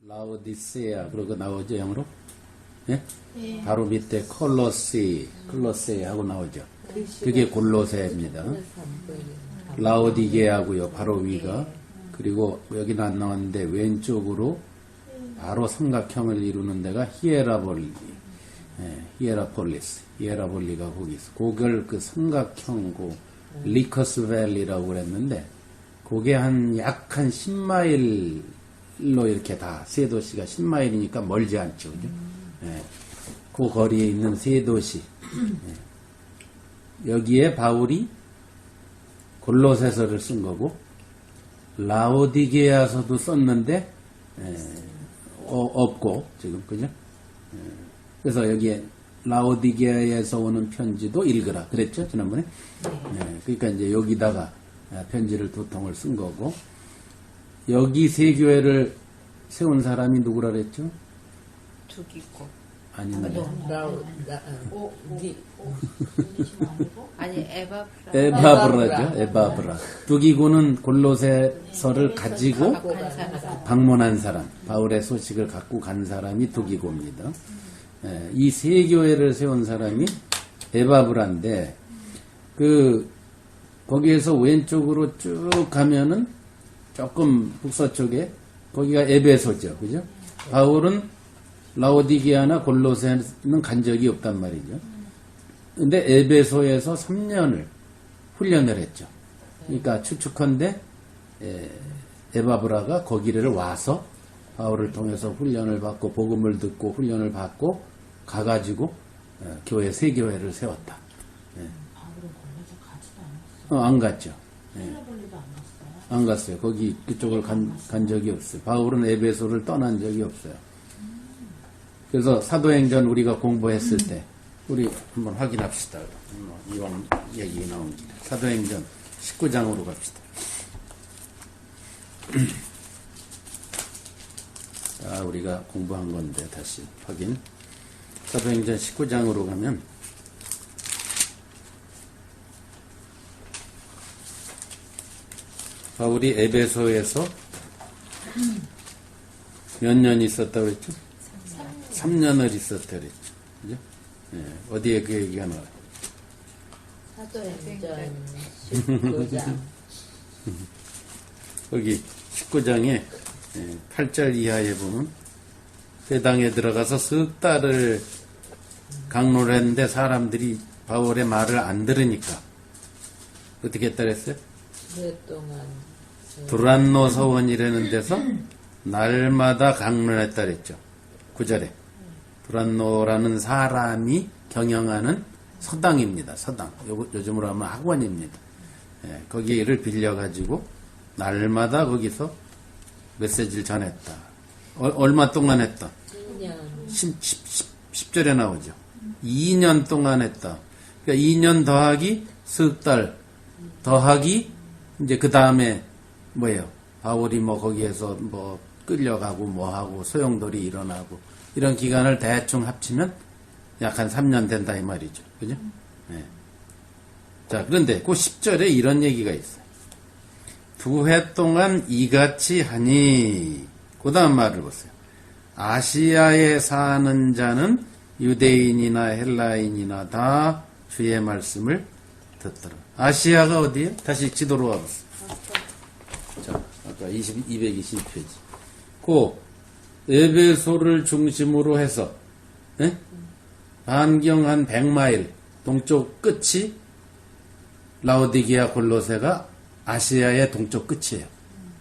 라오디세아 그러고 나오죠 영어로? 예? 네. 바로 밑에 콜로세 하고 나오죠. 그게 골로새입니다. 라오디게하고요 바로 위가. 그리고 여기는 안 나왔는데 왼쪽으로 바로 삼각형을 이루는 데가 히에라볼리, 히에라폴리가 거기 있어. 그걸 그 삼각형 리커스 밸리라고 그랬는데 그게 약 한 10마일로 이렇게 다 세 도시가 10마일이니까 멀지 않죠, 그죠? 그 거리에 있는 세 도시. 여기에 바울이 골로새서를 쓴 거고 라오디게아서도 썼는데 없고 지금 그죠? 그래서 여기에 라오디게아에서 오는 편지도 읽으라 그랬죠 지난번에. 그러니까 이제 여기다가 편지를 두 통을 쓴 거고 여기 세 교회를 세운 사람이 누구라 그랬죠? 두기고 아닌데. 아니 에바브라죠. 두기고는 골로새서를 가지고 방문한 사람, 바울의 소식을 갖고 간 사람이 두기고입니다. 이 세 교회를 세운 사람이 에바브라인데 거기에서 왼쪽으로 쭉 가면은 조금 북서쪽에 거기가 에베소죠, 그죠? 바울은 라오디게아나 골로새는 간 적이 없단 말이죠. 근데 에베소에서 3년을 훈련을 했죠. 그러니까 추측컨대 에바브라가 거기를 와서 바울을 통해서 훈련을 받고 복음을 듣고 훈련을 받고 가가지고 교회 세 교회를 세웠다. 바울은 골로새 가지도 않았어요. 안 갔죠. 히에라볼리도 안 갔어요. 안 갔어요. 거기 그쪽을 간 적이 없어요. 바울은 에베소를 떠난 적이 없어요. 그래서 사도행전 우리가 공부했을 때 우리 한번 확인합시다. 이왕 얘기 나온 길에 사도행전 19장으로 갑시다. 자, 우리가 공부한 건데 다시 확인. 사도행전 19장으로 가면 바울이 에베소에서 몇 년 있었다고 그랬죠? 3년을 있었다 그랬죠. 그죠? 어디에 그 얘기가 나와요? 사도행전 19장 거기 19장에 8절 이하에 보면 회당에 들어가서 석 달을 강론을 했는데 사람들이 바울의 말을 안 들으니까 어떻게 했다 그랬어요? 그동안 두란노 서원이라는 데서 날마다 강론했다 그랬죠. 9절에 두란노라는 사람이 경영하는 서당입니다. 서당. 요즘으로 하면 학원입니다. 거기를 빌려가지고 날마다 거기서 메시지를 전했다. 얼마 동안 했다? 10절에 나오죠. 2년 동안 했다. 그러니까 2년 더하기 석 달 더하기 이제 그 다음에 뭐예요? 바울이 거기에서 끌려가고 하고 소용돌이 일어나고 이런 기간을 대충 합치면 약 한 3년 된다 이 말이죠. 그죠? 자, 그런데 그 10절에 이런 얘기가 있어요. 2해 동안 이같이 하니 그 다음 말을 보세요. 아시아에 사는 자는 유대인이나 헬라인이나 다 주의 말씀을 듣더라. 아시아가 어디에요? 다시 지도로 와보세요. 자, 아까 222페이지. 그 에베소를 중심으로 해서 반경 한 100마일 동쪽 끝이 라오디게아 골로새가 아시아의 동쪽 끝이에요.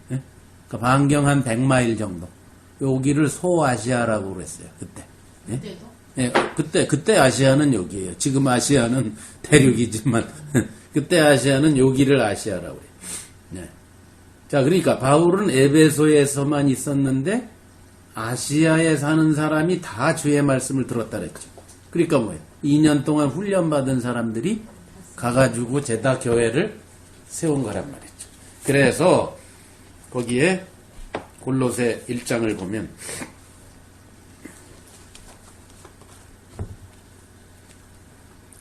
그러니까 반경 한 100마일 정도. 여기를 소아시아라고 그랬어요. 그때. 그때 아시아는 여기예요. 지금 아시아는 대륙이지만 그때 아시아는 여기를 아시아라고 그래요. 자, 그러니까 바울은 에베소에서만 있었는데 아시아에 사는 사람이 다 주의 말씀을 들었다 그랬죠. 그러니까 뭐예요? 2년 동안 훈련받은 사람들이 가가지고 제다 교회를 세운 거란 말이죠. 그래서 거기에 골로새 1장을 보면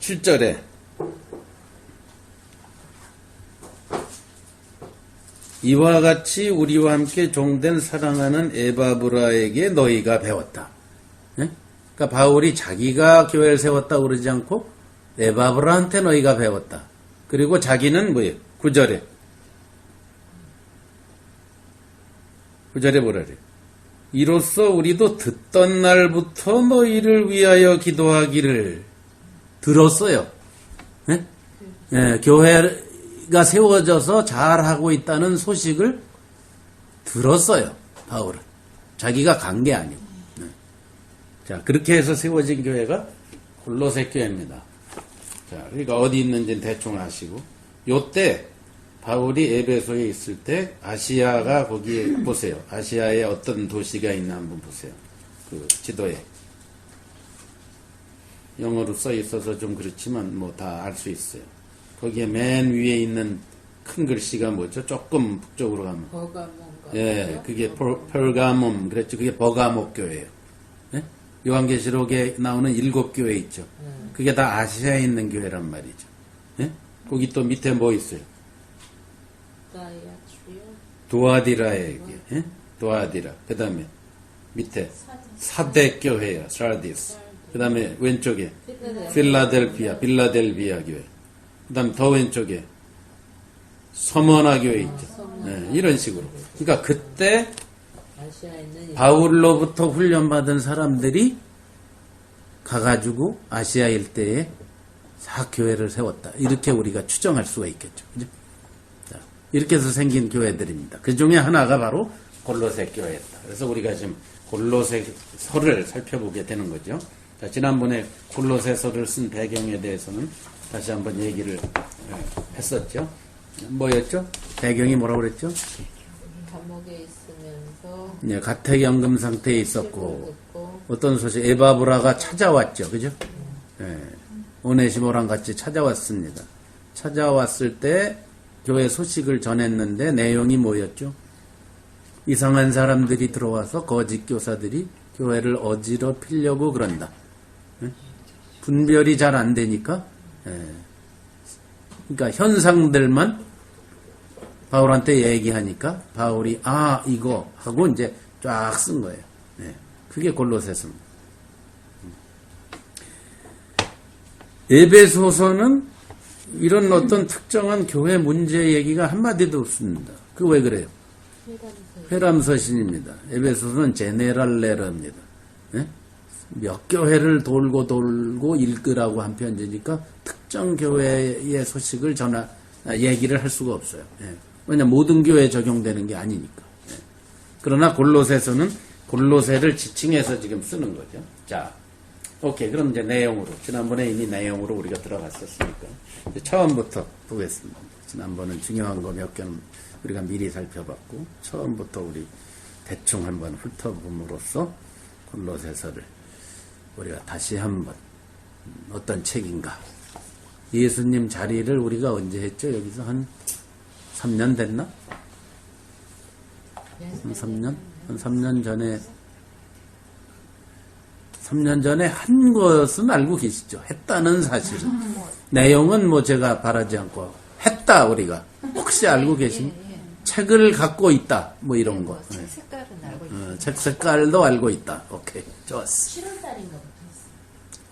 (7절에) 이와 같이 우리와 함께 종된 사랑하는 에바브라에게 너희가 배웠다. 예? 그러니까 바울이 자기가 교회를 세웠다고 그러지 않고 에바브라한테 너희가 배웠다. 그리고 자기는 뭐예요? 9절에 뭐라 그래요? 이로써 우리도 듣던 날부터 너희를 위하여 기도하기를 들었어요. 예? 예, 교회가 세워져서 잘하고 있다는 소식을 들었어요. 바울은. 자기가 간 게 아니고. 예. 자, 그렇게 해서 세워진 교회가 골로새 교회입니다. 자, 그러니까 어디 있는지는 대충 아시고, 요때 바울이 에베소에 있을 때 아시아가 거기에 보세요. 아시아에 어떤 도시가 있나 한번 보세요. 그 지도에. 영어로 써 있어서 좀 그렇지만 뭐 다 알 수 있어요. 거기에 맨 위에 있는 큰 글씨가 뭐죠? 조금 북쪽으로 가면. 버가몬가. 예, 그게 펄가몬, 그랬죠. 그게 버가모 교회예요. 예? 요한계시록에 나오는 7교회 있죠. 그게 다 아시아에 있는 교회란 말이죠. 예? 거기 또 밑에 뭐 있어요? 다이아트리오. 도아디라에게, 예? 도아디라. 그 다음에 밑에 사대교회야, 사르디스. 그 다음에 왼쪽에 빌라델비아 교회. 그 다음에 더 왼쪽에 서머나 교회 있죠. 네, 이런 식으로. 그러니까 그때 아시아에 있는 바울로부터 훈련받은 사람들이 가가지고 아시아 일대에 사교회를 세웠다. 이렇게 우리가 추정할 수가 있겠죠. 그죠? 자, 이렇게 해서 생긴 교회들입니다. 그 중에 하나가 바로 골로새 교회였다. 그래서 우리가 지금 골로새서를 살펴보게 되는 거죠. 자, 지난번에 골로새서를 쓴 배경에 대해서는 다시 한번 얘기를 했었죠. 뭐였죠? 배경이 뭐라고 그랬죠? 감옥에 있으면서 네, 가택연금 상태에 있었고 어떤 소식 에바브라가 찾아왔죠. 그죠? 네, 오네시모랑 같이 찾아왔습니다. 찾아왔을 때 교회 소식을 전했는데 내용이 뭐였죠? 이상한 사람들이 들어와서 거짓 교사들이 교회를 어지럽히려고 그런다. 분별이 잘 안 되니까, 그러니까 현상들만 바울한테 얘기하니까 바울이 이거 하고 이제 쫙 쓴 거예요. 그게 골로새서입니다. 에베소서는 이런 어떤 특정한 교회 문제 얘기가 한마디도 없습니다. 그 왜 그래요? 회람서신입니다. 에베소서는 제네랄레러입니다. 몇 교회를 돌고 읽으라고 한 편지니까 특정 교회의 소식을 얘기를 할 수가 없어요. 왜냐하면 모든 교회에 적용되는 게 아니니까. 그러나 골로새서는 골로새를 지칭해서 지금 쓰는 거죠. 자, 오케이. 그럼 이제 내용으로. 지난번에 이미 내용으로 우리가 들어갔었으니까. 이제 처음부터 보겠습니다. 지난번은 중요한 거 몇 개는 우리가 미리 살펴봤고, 처음부터 우리 대충 한번 훑어봄으로써 골로새서를 우리가 다시 한번 어떤 책인가. 예수님 자리를 우리가 언제 했죠? 여기서 한 3년 됐나? 한 3년? 한 3년 전에 3년 전에 한 것은 알고 계시죠? 했다는 사실은. 내용은 뭐 제가 바라지 않고 했다 우리가. 혹시 알고 계신? 책을 갖고 있다. 뭐 이런 거. 책 색깔은 알고 있어요. 책 색깔도 알고 있다. 오케이. 좋았어. 7월달인가 부터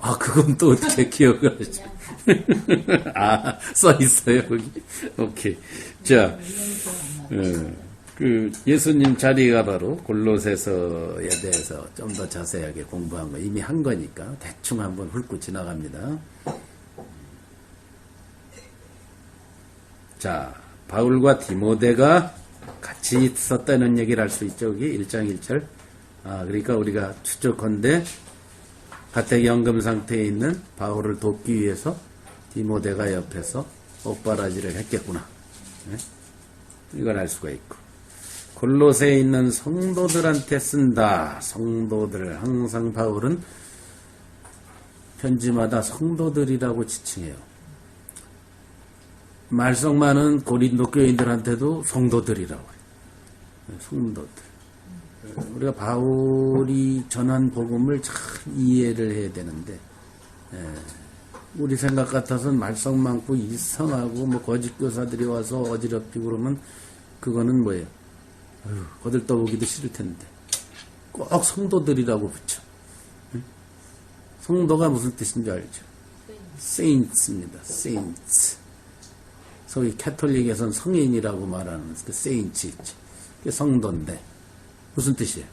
했어요. 그건 또 어떻게 기억을 하죠? 써 있어요, 거기. 오케이. 자, 그 예수님 자리가 바로 골로새서에 대해서 좀 더 자세하게 공부한 거 이미 한 거니까 대충 한번 훑고 지나갑니다. 자, 바울과 디모데가 같이 있었다는 얘기를 할 수 있죠. 여기 1장 1절. 그러니까 우리가 추측컨대 가택연금 상태에 있는 바울을 돕기 위해서 디모데가 옆에서 옥바라지를 했겠구나. 네? 이걸 알 수가 있고. 골로새에 있는 성도들한테 쓴다. 성도들. 항상 바울은 편지마다 성도들이라고 지칭해요. 말썽 많은 고린도 교인들한테도 성도들이라고 해요. 성도들. 우리가 바울이 전한 복음을 잘 이해를 해야 되는데, 우리 생각 같아서는 말썽 많고 이상하고 뭐 거짓 교사들이 와서 어지럽히고 그러면 그거는 뭐예요? 거들떠보기도 싫을 텐데 꼭 성도들이라고 붙여. 성도가 무슨 뜻인지 알죠? Saints입니다. Saints. 소위 캐톨릭에서는 성인이라고 말하는 그 Saints 있죠. 그게 성도인데 무슨 뜻이에요?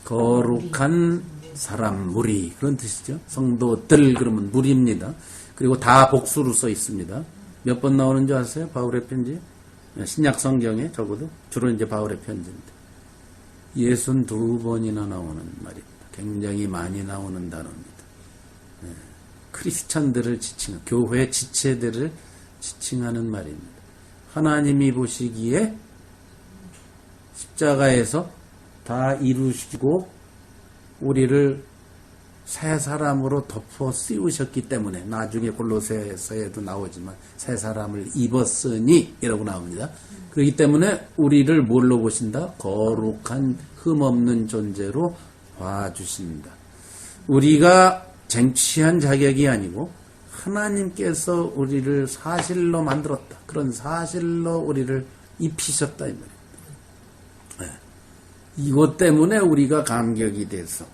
거룩한 사람, 무리, 그런 뜻이죠. 성도들 그러면 무리입니다. 그리고 다 복수로 써 있습니다. 몇 번 나오는 줄 아세요? 바울의 편지? 신약 성경에 적어도 주로 이제 바울의 편지인데 62번이나 나오는 말입니다. 굉장히 많이 나오는 단어입니다. 크리스찬들을 지칭, 교회 지체들을 지칭하는 말입니다. 하나님이 보시기에 십자가에서 다 이루시고 우리를 새 사람으로 덮어 씌우셨기 때문에 나중에 골로새서에도 나오지만 새 사람을 입었으니 이라고 나옵니다. 그렇기 때문에 우리를 뭘로 보신다? 거룩한 흠없는 존재로 봐주신다. 우리가 쟁취한 자격이 아니고 하나님께서 우리를 사실로 만들었다. 그런 사실로 우리를 입히셨다 이 말입니다. 이것 때문에 우리가 감격이 돼서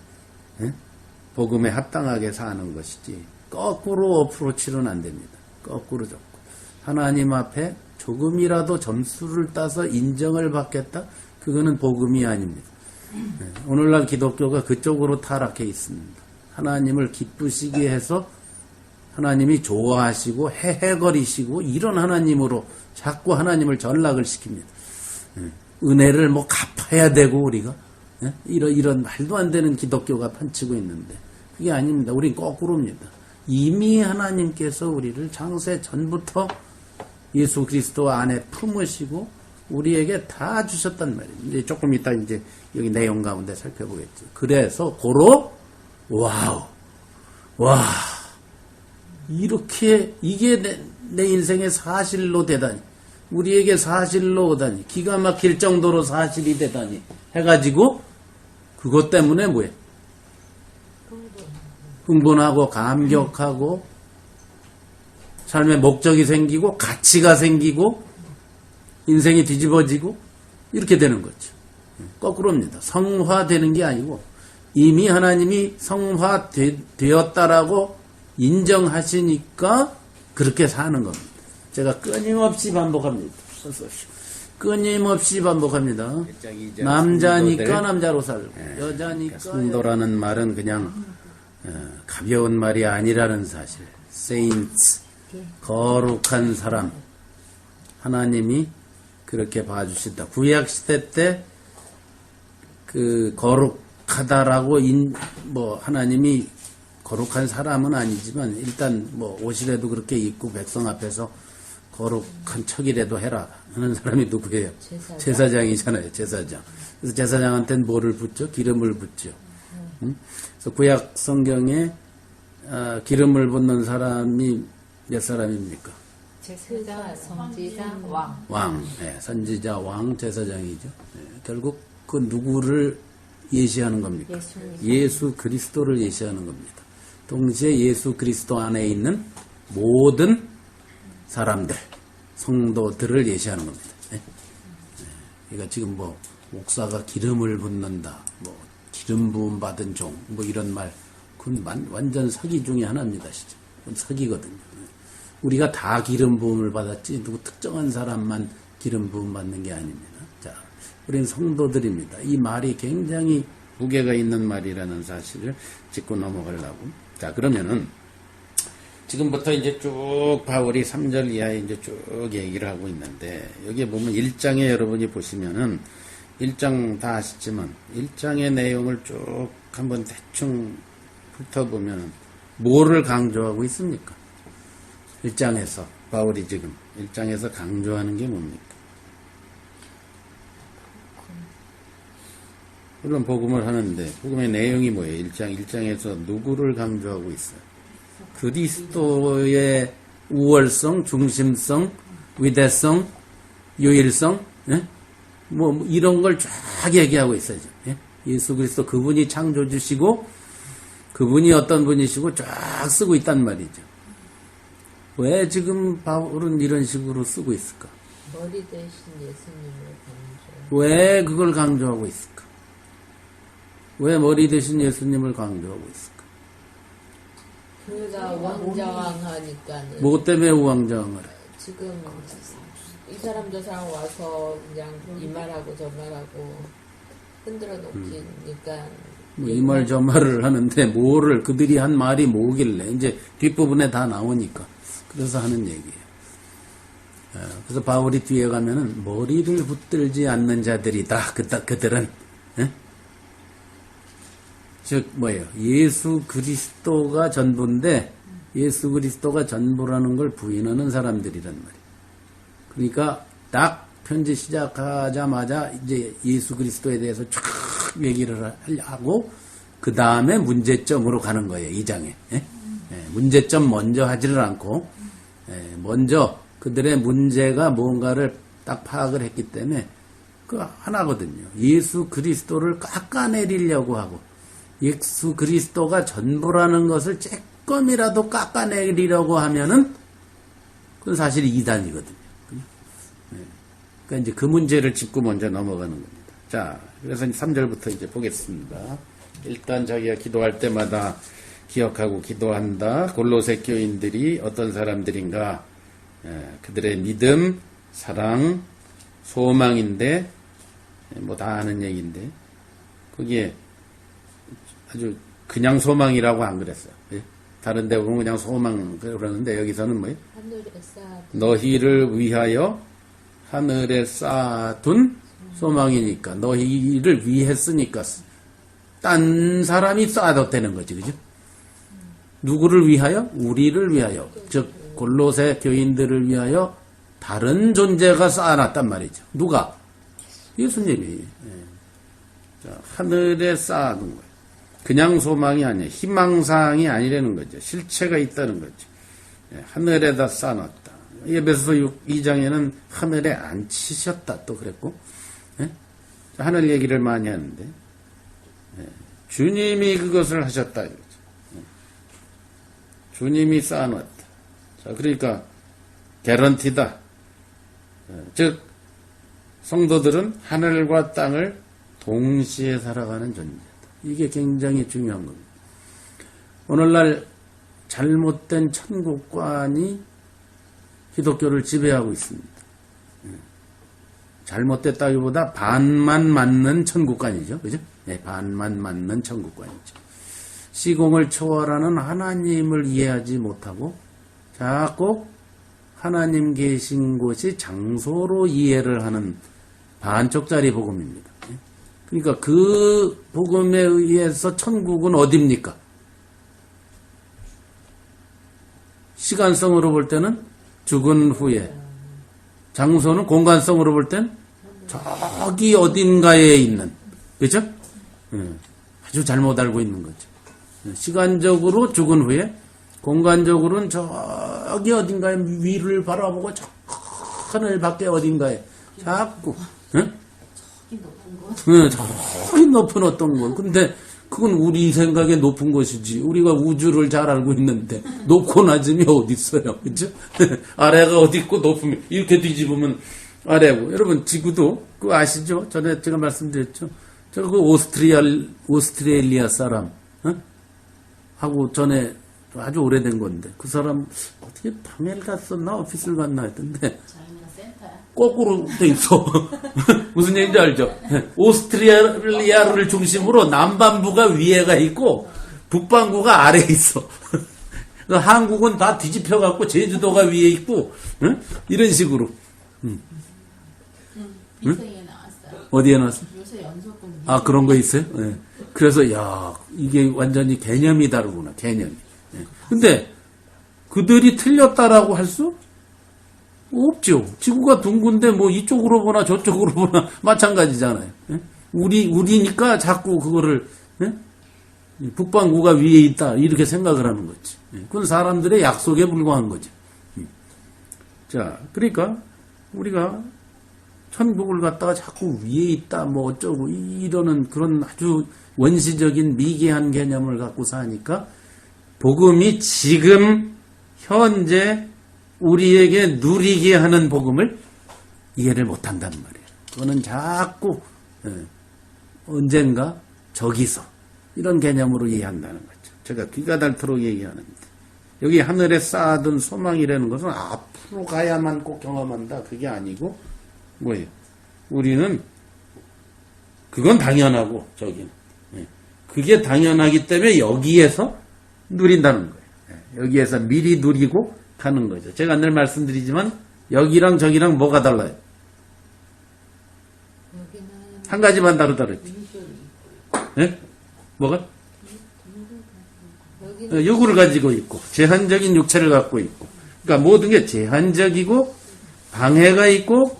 복음에 합당하게 사는 것이지 거꾸로 어프로치는 안 됩니다. 거꾸로 잡고 하나님 앞에 조금이라도 점수를 따서 인정을 받겠다? 그거는 복음이 아닙니다. 오늘날 기독교가 그쪽으로 타락해 있습니다. 하나님을 기쁘시게 해서 하나님이 좋아하시고 헤헤거리시고 이런 하나님으로 자꾸 하나님을 전락을 시킵니다. 은혜를 뭐 갚아야 되고 우리가 이런 말도 안 되는 기독교가 판치고 있는데 그게 아닙니다. 우린 거꾸로입니다. 이미 하나님께서 우리를 창세 전부터 예수 그리스도 안에 품으시고 우리에게 다 주셨단 말입니다. 이제 조금 이따 이제 여기 내용 가운데 살펴보겠죠. 그래서 고로 와 이렇게 이게 내 인생의 사실로 되다니 우리에게 사실로 오다니 기가 막힐 정도로 사실이 되다니 해가지고 그것 때문에 뭐예요? 흥분하고 감격하고 삶의 목적이 생기고 가치가 생기고 인생이 뒤집어지고 이렇게 되는 거죠. 거꾸로입니다. 성화되는 게 아니고 이미 하나님이 성화되었다라고 인정하시니까 그렇게 사는 겁니다. 제가 끊임없이 반복합니다. 끊임없이 반복합니다. 남자니까 남자로 살고 여자니까 성도라는 말은 그냥 가벼운 말이 아니라는 사실. Saints, 거룩한 사람. 하나님이 그렇게 봐주신다. 구약시대 때 그 거룩하다라고 하나님이 거룩한 사람은 아니지만 일단 옷이라도 그렇게 입고 백성 앞에서 거룩한 척이라도 해라 하는 사람이 누구예요? 제사장이잖아요. 제사장. 그래서 제사장한테는 뭐를 붓죠? 기름을 붓죠. 그래서 구약 성경에 기름을 붓는 사람이 몇 사람입니까? 제사장, 선지자, 왕. 왕, 선지자, 왕, 제사장이죠. 결국 그 누구를 예시하는 겁니까? 예수 그리스도를 예시하는 겁니다. 동시에 예수 그리스도 안에 있는 모든 사람들, 성도들을 예시하는 겁니다. 그러니까 지금 목사가 기름을 붓는다, 기름 부음 받은 종, 이런 말, 그건 완전 사기 중에 하나입니다, 진짜. 그건 사기거든요. 우리가 다 기름 부음을 받았지, 누구 특정한 사람만 기름 부음 받는 게 아닙니다. 자, 우리는 성도들입니다. 이 말이 굉장히 무게가 있는 말이라는 사실을 짚고 넘어가려고. 자, 그러면은, 지금부터 이제 쭉 바울이 3절 이하에 이제 쭉 얘기를 하고 있는데, 여기에 보면 1장에 여러분이 보시면은, 1장 다 아시지만, 1장의 내용을 쭉 한번 대충 훑어보면, 뭐를 강조하고 있습니까? 1장에서, 바울이 지금 1장에서 강조하는 게 뭡니까? 물론 복음을 하는데, 복음의 내용이 뭐예요? 1장에서 누구를 강조하고 있어요? 그리스도의 우월성, 중심성, 위대성, 유일성, 이런 걸 쫙 얘기하고 있어요. 예수 그리스도 그분이 창조주시고, 그분이 어떤 분이시고 쫙 쓰고 있단 말이죠. 왜 지금 바울은 이런 식으로 쓰고 있을까? 머리 대신 예수님을 강조. 왜 그걸 강조하고 있을까? 왜 머리 대신 예수님을 강조하고 있을까? 그가 우왕좌왕하니까는. 뭐 때문에 우왕좌왕을 해? 지금 이 사람 저 사람 와서 그냥 이 말하고 저 말하고 흔들어 놓기니까. 뭐 이 말 저 말을 하는데 뭐를 그들이 한 말이 뭐길래 이제 뒷부분에 다 나오니까 그래서 하는 얘기예요. 그래서 바울이 뒤에 가면은 머리를 붙들지 않는 자들이다. 그들은 즉 뭐예요? 예수 그리스도가 전부인데 예수 그리스도가 전부라는 걸 부인하는 사람들이란 말이에요. 그러니까 딱 편지 시작하자마자 이제 예수 그리스도에 대해서 쫙 얘기를 하고 그 다음에 문제점으로 가는 거예요. 2장에. 문제점 먼저 하지를 않고 먼저 그들의 문제가 뭔가를 딱 파악을 했기 때문에 그 하나거든요. 예수 그리스도를 깎아내리려고 하고 예수 그리스도가 전부라는 것을 조금이라도 깎아내리려고 하면은 그건 사실 이단이거든요. 그러니까 이제 그 문제를 짚고 먼저 넘어가는 겁니다. 자, 그래서 3절부터 이제 보겠습니다. 일단 자기가 기도할 때마다 기억하고 기도한다. 골로새 교인들이 어떤 사람들인가? 그들의 믿음, 사랑, 소망인데 뭐 다 아는 얘기인데 거기에 아주 그냥 소망이라고 안 그랬어요. 다른 데 보면 그냥 소망 그러는데 여기서는 뭐예요? 하늘에 쌓아 너희를 위하여 하늘에 쌓아둔 소망이니까 너희를 위해 쓰니까 딴 사람이 쌓아도 되는 거지, 그죠? 누구를 위하여? 우리를 위하여. 즉 골로새 교인들을 위하여 다른 존재가 쌓아놨단 말이죠. 누가? 예수님이. 자, 하늘에 쌓아둔 거예요. 그냥 소망이 아니에요. 희망사항이 아니라는 거죠. 실체가 있다는 거죠. 하늘에다 쌓아놨다. 에베소서 2장에는 하늘에 앉히셨다 또 그랬고 하늘 얘기를 많이 하는데 주님이 그것을 하셨다 이거죠. 주님이 쌓아놨다. 자, 그러니까 개런티다. 즉 성도들은 하늘과 땅을 동시에 살아가는 존재다. 이게 굉장히 중요한 겁니다. 오늘날 잘못된 천국관이 기독교를 지배하고 있습니다. 잘못됐다기보다 반만 맞는 천국관이죠. 그죠? 네, 반만 맞는 천국관이죠. 시공을 초월하는 하나님을 이해하지 못하고 자꾸 하나님 계신 곳이 장소로 이해를 하는 반쪽짜리 복음입니다. 그러니까 그 복음에 의해서 천국은 어디입니까? 시간성으로 볼 때는 죽은 후에, 장소는 공간성으로 볼 땐 저기 어딘가에 있는, 그죠? 아주 잘못 알고 있는 거죠. 시간적으로 죽은 후에, 공간적으로는 저기 어딘가에 위를 바라보고 저 하늘 밖에 어딘가에 자꾸 저기 높은 어떤 거. 근데 그건 우리 생각에 높은 것이지. 우리가 우주를 잘 알고 있는데 높고 낮음이 어디 있어요, 그죠? 아래가 어디 있고 높으면 이렇게 뒤집으면 아래고. 여러분 지구도 그거 아시죠? 전에 제가 말씀드렸죠. 저 그 오스트레일리아 사람 하고 전에 아주 오래된 건데 그 사람 어떻게 방해를 갔었나 오피스를 갔나 했던데 거꾸로 돼 있어. 무슨 얘기인지 알죠? 오스트레일리아를 중심으로 남반부가 위에가 있고 북반구가 아래에 있어. 한국은 다 뒤집혀 갖고 제주도가 위에 있고 이런 식으로. 인생에 나왔어요. 어디에 나왔어? 요새 연속극. 아, 그런 거 있어요? 네. 그래서 야, 이게 완전히 개념이 다르구나. 개념이. 네. 근데 그들이 틀렸다라고 할 수 없죠. 지구가 둥근데 뭐 이쪽으로 보나 저쪽으로 보나 마찬가지잖아요. 예? 우리니까 자꾸 그거를 예? 북반구가 위에 있다 이렇게 생각을 하는 거지. 예? 그건 사람들의 약속에 불과한 거죠. 자, 그러니까 우리가 천국을 갖다가 자꾸 위에 있다 뭐 어쩌고 이러는 그런 아주 원시적인 미개한 개념을 갖고 사니까 복음이 지금 현재 우리에게 누리게 하는 복음을 이해를 못한단 말이에요. 그거는 자꾸 언젠가 저기서 이런 개념으로 이해한다는 거죠. 제가 귀가 닳도록 얘기하는데 여기 하늘에 쌓아둔 소망이라는 것은 앞으로 가야만 꼭 경험한다. 그게 아니고 뭐예요? 우리는 그건 당연하고 저기는 그게 당연하기 때문에 여기에서 누린다는 거예요. 여기에서 미리 누리고 가는 거죠. 제가 늘 말씀드리지만 여기랑 저기랑 뭐가 달라요? 여기는 한 가지만 다르다랬죠. 예? 뭐가? 여기는 요구를 가지고 있고 제한적인 육체를 갖고 있고 그러니까 모든 게 제한적이고 방해가 있고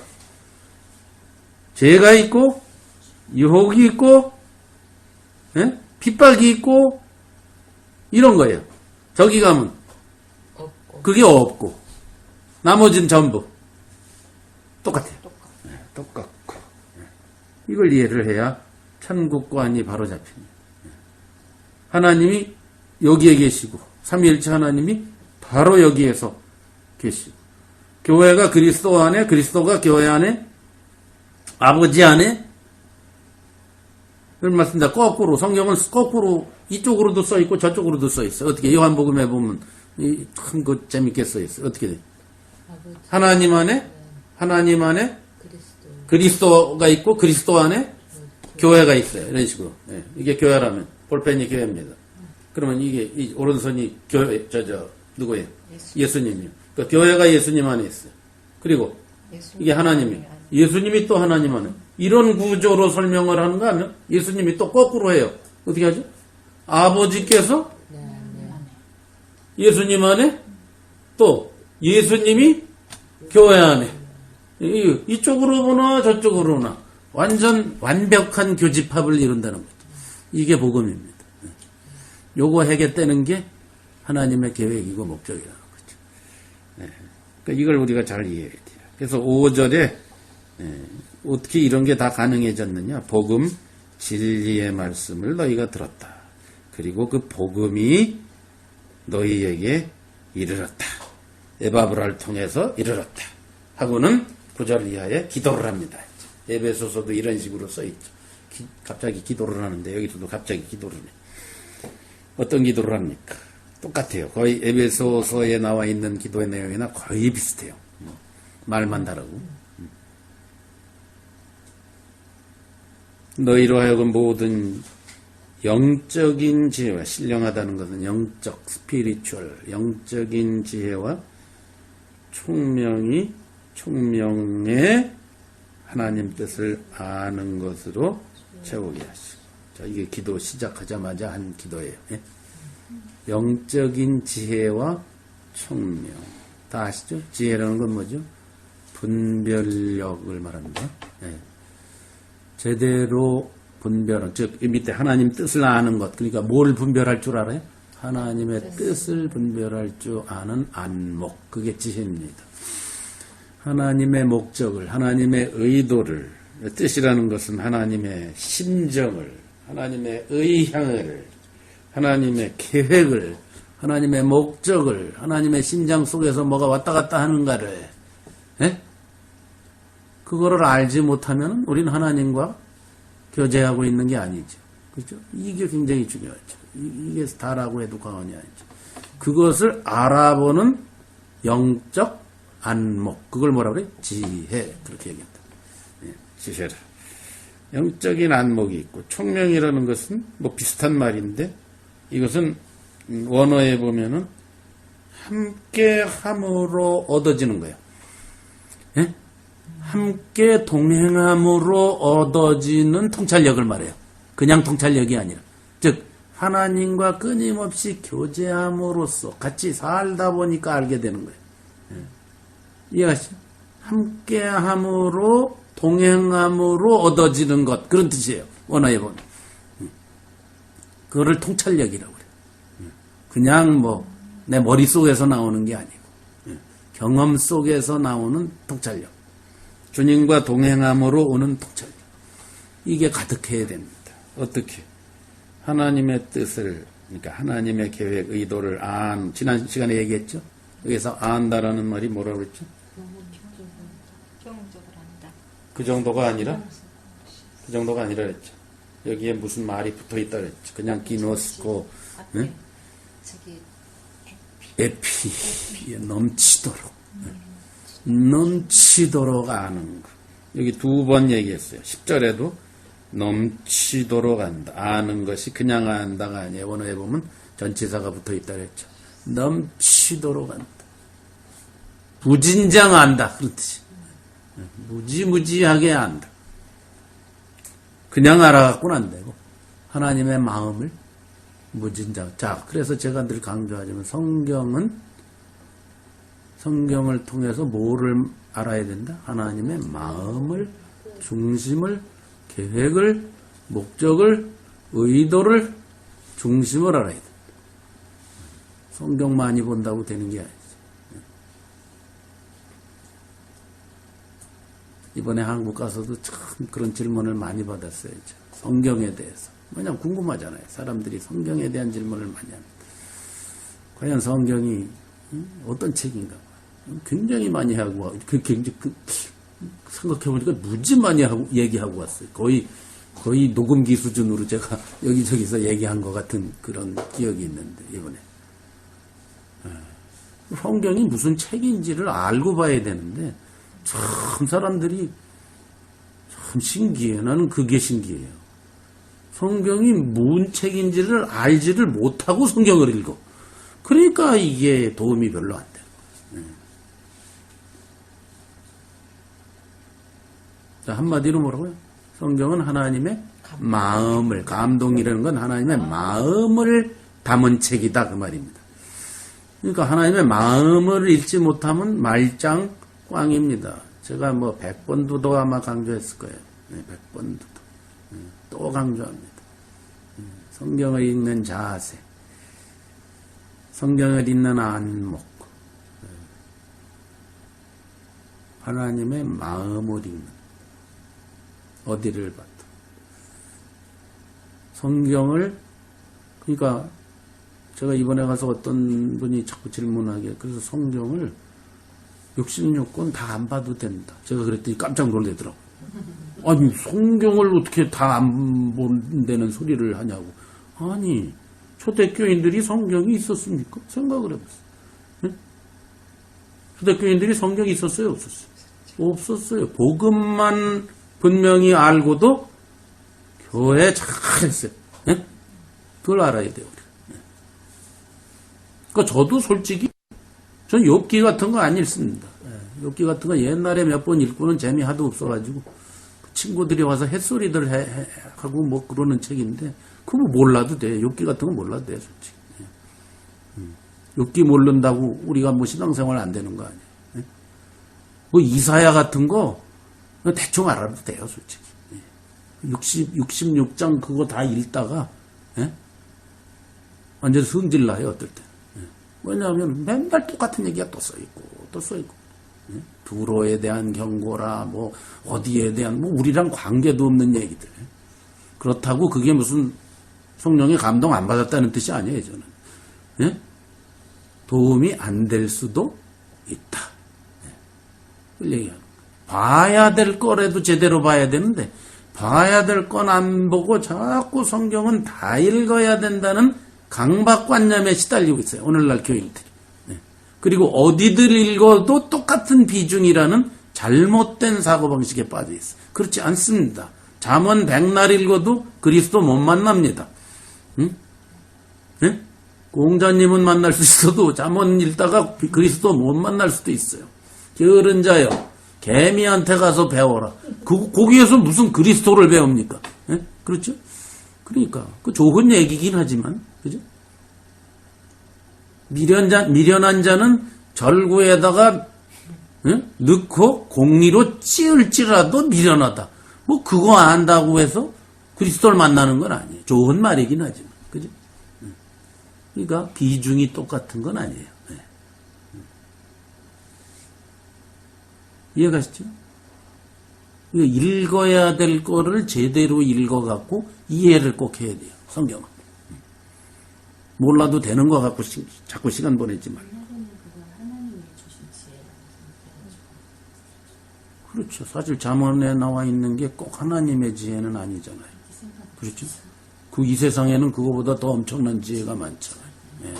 죄가 있고 유혹이 있고 핍박이 있고 이런 거예요. 저기 가면 없고 그게 없고 나머지는 전부 똑같아요. 똑같고 이걸 이해를 해야 천국과 안이 바로 잡힙니다. 하나님이 여기에 계시고 삼위일체 하나님이 바로 여기에서 계시고 교회가 그리스도 안에 그리스도가 교회 안에 아버지 안에 그런 말씀입니다. 거꾸로 성경은 거꾸로 이쪽으로도 써 있고 저쪽으로도 써 있어. 어떻게 요한복음에 보면 참 그 재밌게 써 있어. 어떻게 돼? 아버지 하나님 안에 그리스도 그리스도가 있고 그리스도 안에 교회가 있어요. 이런 식으로. 예, 이게 교회라면 볼펜이 교회입니다. 그러면 이게 이 오른손이 교회 누구예요? 예수님이요. 그러니까 교회가 예수님 안에 있어요. 그리고 이게 하나님이에요. 예수님이 또 하나님 안에. 이런 구조로 설명을 하는가 하면 예수님이 또 거꾸로 해요. 어떻게 하죠? 아버지께서 예수님 안에 또 예수님이 교회 안에 이쪽으로 보나 저쪽으로 보나 완전 완벽한 교집합을 이룬다는 거죠. 이게 복음입니다. 요거 해결되는 게 하나님의 계획이고 목적이라는 거죠. 그러니까 이걸 우리가 잘 이해해야 돼요. 그래서 5절에 어떻게 이런 게 다 가능해졌느냐? 복음 진리의 말씀을 너희가 들었다. 그리고 그 복음이 너희에게 이르렀다. 에바브라를 통해서 이르렀다. 하고는 9절 이하에 기도를 합니다. 에베소서도 이런 식으로 써있죠. 갑자기 기도를 하는데 여기서도 갑자기 기도를 해. 어떤 기도를 합니까? 똑같아요. 거의 에베소서에 나와 있는 기도의 내용이나 거의 비슷해요. 말만 다르고. 너희로 하여금 모든 영적인 지혜와 신령하다는 것은 영적, 스피리추얼, 영적인 지혜와 총명의 하나님 뜻을 아는 것으로 채우게 하시고. 자, 이게 기도 시작하자마자 한 기도예요. 예? 영적인 지혜와 총명. 다 아시죠? 지혜라는 건 뭐죠? 분별력을 말합니다. 예. 제대로 분별은, 즉, 이 밑에 하나님 뜻을 아는 것. 그러니까 뭘 분별할 줄 알아요? 하나님의 뜻을 분별할 줄 아는 안목. 그게 지혜입니다. 하나님의 목적을, 하나님의 의도를, 뜻이라는 것은 하나님의 심정을, 하나님의 의향을, 하나님의 계획을, 하나님의 목적을, 하나님의 심장 속에서 뭐가 왔다 갔다 하는가를, 그거를 알지 못하면 우리는 하나님과 교제하고 있는 게 아니죠. 그렇죠? 이게 굉장히 중요하죠. 이게 다라고 해도 과언이 아니죠. 그것을 알아보는 영적 안목. 그걸 뭐라 그래요? 지혜. 그렇게 얘기한다. 지혜라. 영적인 안목이 있고, 총명이라는 것은 뭐 비슷한 말인데, 이것은 원어에 보면은 함께 함으로 얻어지는 거예요. 예? 함께 동행함으로 얻어지는 통찰력을 말해요. 그냥 통찰력이 아니라. 즉, 하나님과 끊임없이 교제함으로써 같이 살다 보니까 알게 되는 거예요. 이해가시죠? 함께 함으로 동행함으로 얻어지는 것. 그런 뜻이에요. 원어에 보면. 그거를 통찰력이라고 그래요. 그냥 뭐, 내 머릿속에서 나오는 게 아니고, 경험 속에서 나오는 통찰력. 주님과 동행함으로 오는 통찰력. 이게 가득해야 됩니다. 어떻게? 하나님의 뜻을, 그러니까 하나님의 계획, 의도를 지난 시간에 얘기했죠? 여기서 안다라는 말이 뭐라고 그랬죠? 경험적으로 하는 그 정도가 아니라 그랬죠. 여기에 무슨 말이 붙어 있다 그랬죠. 그냥 기노스코 응? 저기 에피에 넘치도록 아는 거. 여기 2번 얘기했어요. 10절에도 넘치도록 안다. 아는 것이 그냥 안다가 아니에요. 원어에 보면 전치사가 붙어 있다 그랬죠. 넘치도록 안다. 부진장 안다. 그렇듯이. 무지무지하게 안다. 그냥 알아갖고는 안 되고 하나님의 마음을 무진장. 자, 그래서 제가 늘 강조하지만 성경을 통해서 뭐를 알아야 된다? 하나님의 마음을, 중심을, 계획을, 목적을, 의도를, 중심을 알아야 된다. 성경 많이 본다고 되는 게 아니죠. 이번에 한국 가서도 참 그런 질문을 많이 받았어요. 성경에 대해서. 왜냐면 궁금하잖아요. 사람들이 성경에 대한 질문을 많이 합니다. 과연 성경이 어떤 책인가? 굉장히 많이 하고, 생각해보니까 무지 많이 얘기하고 왔어요. 거의 녹음기 수준으로 제가 여기저기서 얘기한 것 같은 그런 기억이 있는데, 이번에. 성경이 무슨 책인지를 알고 봐야 되는데, 참 사람들이 참 신기해. 나는 그게 신기해요. 성경이 뭔 책인지를 알지를 못하고 성경을 읽어. 그러니까 이게 도움이 별로 안 돼요. 자, 한마디로 뭐라고요? 성경은 하나님의 마음을, 감동이라는 건 하나님의 마음을 담은 책이다. 그 말입니다. 그러니까 하나님의 마음을 읽지 못하면 말짱 꽝입니다. 제가 100번도 아마 강조했을 거예요. 100번도. 또 강조합니다. 성경을 읽는 자세, 성경을 읽는 안목, 하나님의 마음을 읽는, 어디를 봐도. 성경을, 그러니까 제가 이번에 가서 어떤 분이 자꾸 질문하게, 그래서 성경을 66권 다 안 봐도 된다. 제가 그랬더니 깜짝 놀라더라고요. 아니, 성경을 어떻게 다 안 본다는 소리를 하냐고. 아니, 초대교인들이 성경이 있었습니까? 생각을 해봤어요. 네? 초대교인들이 성경이 있었어요? 없었어요? 없었어요. 복음만 분명히 알고도 교회 잘했어요. 네? 그걸 알아야 돼요. 네. 그러니까 저도 솔직히 전 욥기 같은 거 안 읽습니다. 욥기 같은 거 옛날에 몇 번 읽고는 재미 하도 없어가지고 친구들이 와서 햇소리들 하고 뭐 그러는 책인데 그거 몰라도 돼. 욥기 같은 거 몰라도 돼, 솔직히. 욥기 모른다고 우리가 뭐 신앙생활 안 되는 거 아니에요. 뭐 이사야 같은 거 대충 알아도 돼요, 솔직히. 66장 그거 다 읽다가 완전 성질나요, 어떨 때. 왜냐하면 맨날 똑같은 얘기가 또 써있고 또 써있고. 두로에 대한 경고라 뭐 어디에 대한 뭐 우리랑 관계도 없는 얘기들. 그렇다고 그게 무슨 성령의 감동 안 받았다는 뜻이 아니에요, 저는. 예? 도움이 안 될 수도 있다. 그걸 얘기하는 거예요. 봐야 될 거라도 제대로 봐야 되는데 봐야 될 건 안 보고 자꾸 성경은 다 읽어야 된다는 강박관념에 시달리고 있어요, 오늘날 교인들이. 그리고 어디들 읽어도 똑같은 비중이라는 잘못된 사고방식에 빠져 있어요. 그렇지 않습니다. 잠언 100날 읽어도 그리스도 못 만납니다. 응? 네? 공자님은 만날 수 있어도 잠언 읽다가 그리스도 못 만날 수도 있어요. 게으른 자여, 개미한테 가서 배워라. 거기에서 무슨 그리스도를 배웁니까? 네? 그렇죠? 그러니까 그 좋은 얘기긴 하지만, 그죠? 미련한 자는 절구에다가 넣고 공리로 찌을지라도 미련하다. 뭐 그거 안다고 해서 그리스도를 만나는 건 아니에요. 좋은 말이긴 하지만, 그죠? 그러니까 비중이 똑같은 건 아니에요. 이해가시죠? 읽어야 될 거를 제대로 읽어갖고 이해를 꼭 해야 돼요, 성경은. 몰라도 되는 거 갖고 자꾸 시간 보내지 말고. 그렇죠. 사실 잠언에 나와 있는 게 꼭 하나님의 지혜는 아니잖아요. 그렇죠? 그 이 세상에는 그거보다 더 엄청난 지혜가 많잖아요. 예.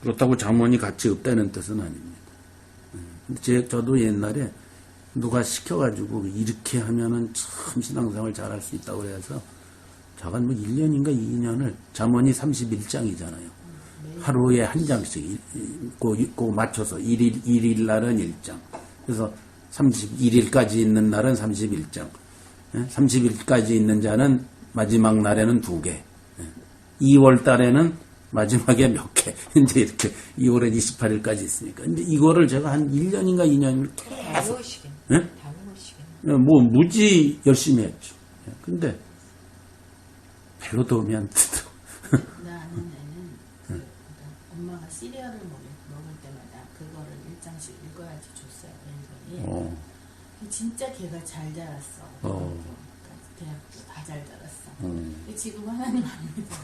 그렇다고 잠언이 가치 없다는 뜻은 아닙니다. 근데 저도 옛날에 누가 시켜가지고 이렇게 하면은 참 신앙생활 잘할 수 있다고 그래서 제가 뭐 1년인가 2년을 잠언이 31장이잖아요. 하루에 한 장씩 그 맞춰서 1일 날은 1장. 그래서 31일까지 있는 날은 31장. 30일까지 있는 자는 마지막 날에는 2개. 2월 달에는 마지막에 몇 개. 이제 이렇게 2월에 28일까지 있으니까. 근데 이거를 제가 한 1년인가 2년을 계속. 예? 다 먹으시겠네. 뭐 무지 열심히 했죠. 근데 별로 도움이 안 되더라고요. 나 아는 애는 그러니까 엄마가 시리얼을 먹을 때마다 그거를 1장씩 읽어야지 줬어요. 왼손이. 진짜 걔가 잘 자랐어. 대학도 다 잘 자랐어. 근데 지금 하나님 압니다.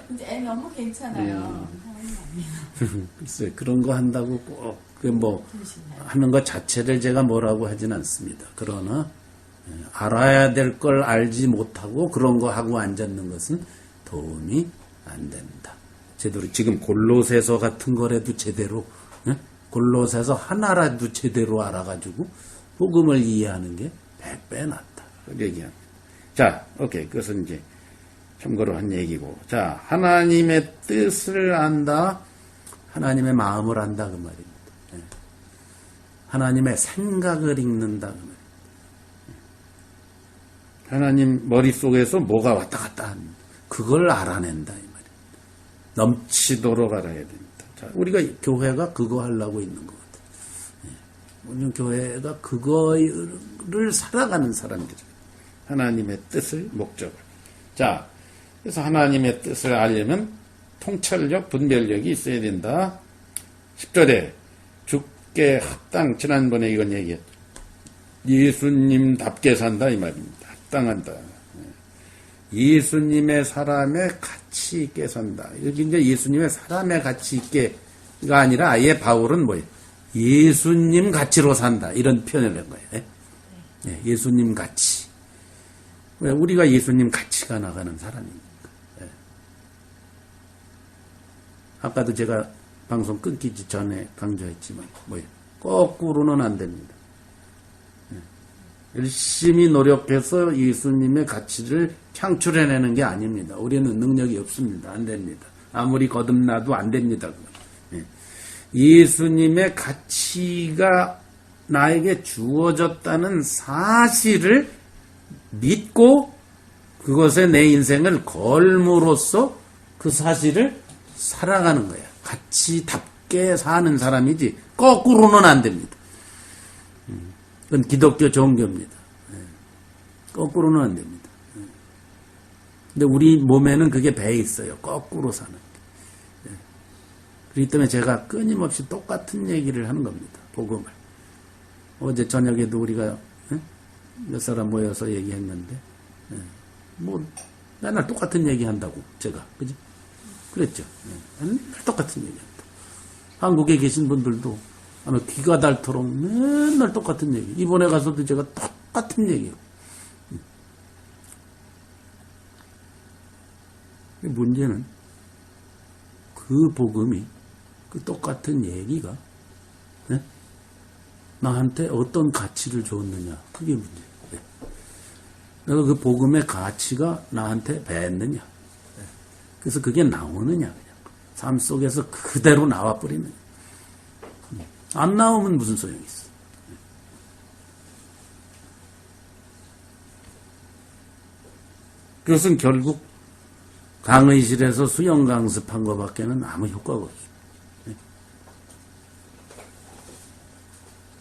근데 애 너무 괜찮아요. 하나님 압니다. 글쎄 그런 거 한다고 꼭 뭐 조심해요. 하는 것 자체를 제가 뭐라고 하진 않습니다. 그러나 알아야 될 걸 알지 못하고 그런 거 하고 앉았는 것은 도움이 안 된다. 제대로 지금 골로새서 같은 거라도 제대로 골로새서 하나라도 제대로 알아가지고 복음을 이해하는 게 100배 낫다. 그렇게 얘기합니다. 자, 오케이. 그것은 이제 참고로 한 얘기고. 자, 하나님의 뜻을 안다. 하나님의 마음을 안다. 그 말입니다. 하나님의 생각을 읽는다. 그 말입니다. 하나님 머릿속에서 뭐가 왔다 갔다 합니다. 그걸 알아낸다. 이 말입니다. 넘치도록 알아야 됩니다. 자, 우리가 교회가 그거 하려고 있는 것 같아요. 우리 교회가 그거를 살아가는 사람들이에요. 하나님의 뜻을, 목적을. 자, 그래서 하나님의 뜻을 알려면 통찰력, 분별력이 있어야 된다. 10절에 주께 합당, 지난번에 이건 얘기했죠. 예수님답게 산다 이 말입니다. 합당한다. 예수님의 사람의 가치 있게 산다. 여기 이제 예수님의 사람의 가치 있게가 아니라 아예 바울은 뭐예요? 예수님 가치로 산다. 이런 표현을 한 거예요. 네, 예수님 가치. 왜 우리가 예수님 가치가 나가는 사람입니까? 네. 아까도 제가 방송 끊기지 전에 강조했지만 뭐예요? 거꾸로는 안 됩니다. 네. 열심히 노력해서 예수님의 가치를 창출해내는 게 아닙니다. 우리는 능력이 없습니다. 안 됩니다. 아무리 거듭나도 안 됩니다. 네. 예수님의 가치가 나에게 주어졌다는 사실을 믿고 그것에 내 인생을 걸므로써 그 사실을 살아가는 거야. 가치답게 사는 사람이지 거꾸로는 안 됩니다. 그건 기독교 종교입니다. 거꾸로는 안 됩니다. 근데 우리 몸에는 그게 배에 있어요. 거꾸로 사는 게. 그렇기 때문에 제가 끊임없이 똑같은 얘기를 하는 겁니다. 복음을. 어제 저녁에도 우리가 몇 사람 모여서 얘기했는데 뭐 맨날 똑같은 얘기 한다고 제가 그죠? 그랬죠. 맨날 똑같은 얘기 한다. 한국에 계신 분들도 아마 귀가 닳도록 맨날 똑같은 얘기. 이번에 가서도 제가 똑같은 얘기예요. 문제는 그 복음이 그 똑같은 얘기가 나한테 어떤 가치를 줬느냐. 그게 문제예요. 내가 그 복음의 가치가 나한테 배했느냐. 그래서 그게 나오느냐. 그냥. 삶 속에서 그대로 나와버리느냐. 안 나오면 무슨 소용이 있어. 그것은 결국 강의실에서 수영 강습한 것밖에는 아무 효과가 없어요.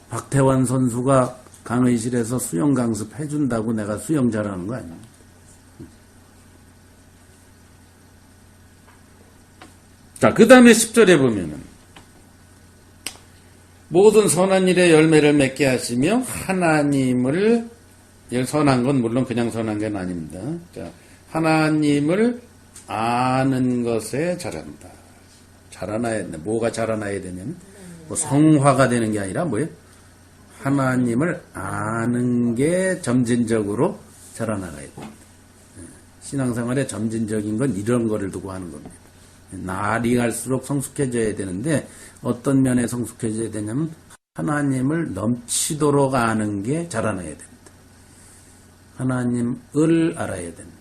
박태환 선수가 강의실에서 수영 강습 해준다고 내가 수영 잘하는 거 아니야. 자, 그 다음에 10절에 보면은 모든 선한 일에 열매를 맺게 하시며 하나님을, 선한 건 물론 그냥 선한 건 아닙니다. 자, 하나님을 아는 것에 자란다. 자라나야 된다. 뭐가 자라나야 되냐면 뭐 성화가 되는 게 아니라 뭐예요? 하나님을 아는 게 점진적으로 자라나가야 됩니다. 신앙생활의 점진적인 건 이런 거를 두고 하는 겁니다. 날이 갈수록 성숙해져야 되는데 어떤 면에 성숙해져야 되냐면 하나님을 넘치도록 아는 게 자라나야 됩니다. 하나님을 알아야 됩니다.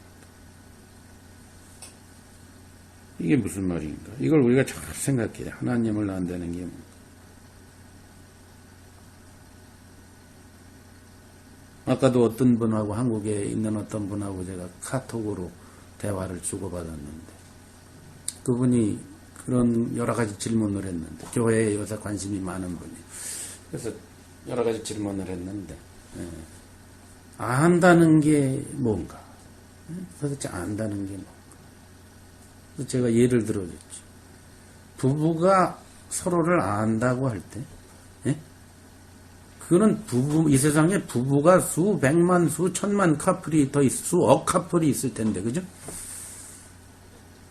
이게 무슨 말인가? 이걸 우리가 잘 생각해야 돼. 하나님을 안다는 게 뭔가. 아까도 어떤 분하고 한국에 있는 어떤 분하고 제가 카톡으로 대화를 주고받았는데 그분이 그런 여러 가지 질문을 했는데 교회에 요새 관심이 많은 분이 그래서 여러 가지 질문을 했는데 안다는 게 뭔가 도대체 안다는 게 뭔가 그래서 제가 예를 들어줬죠. 부부가 서로를 안다고 할 때 그거는 이 세상에 부부가 수백만, 수천만 커플이 수억 커플이 있을 텐데, 그죠?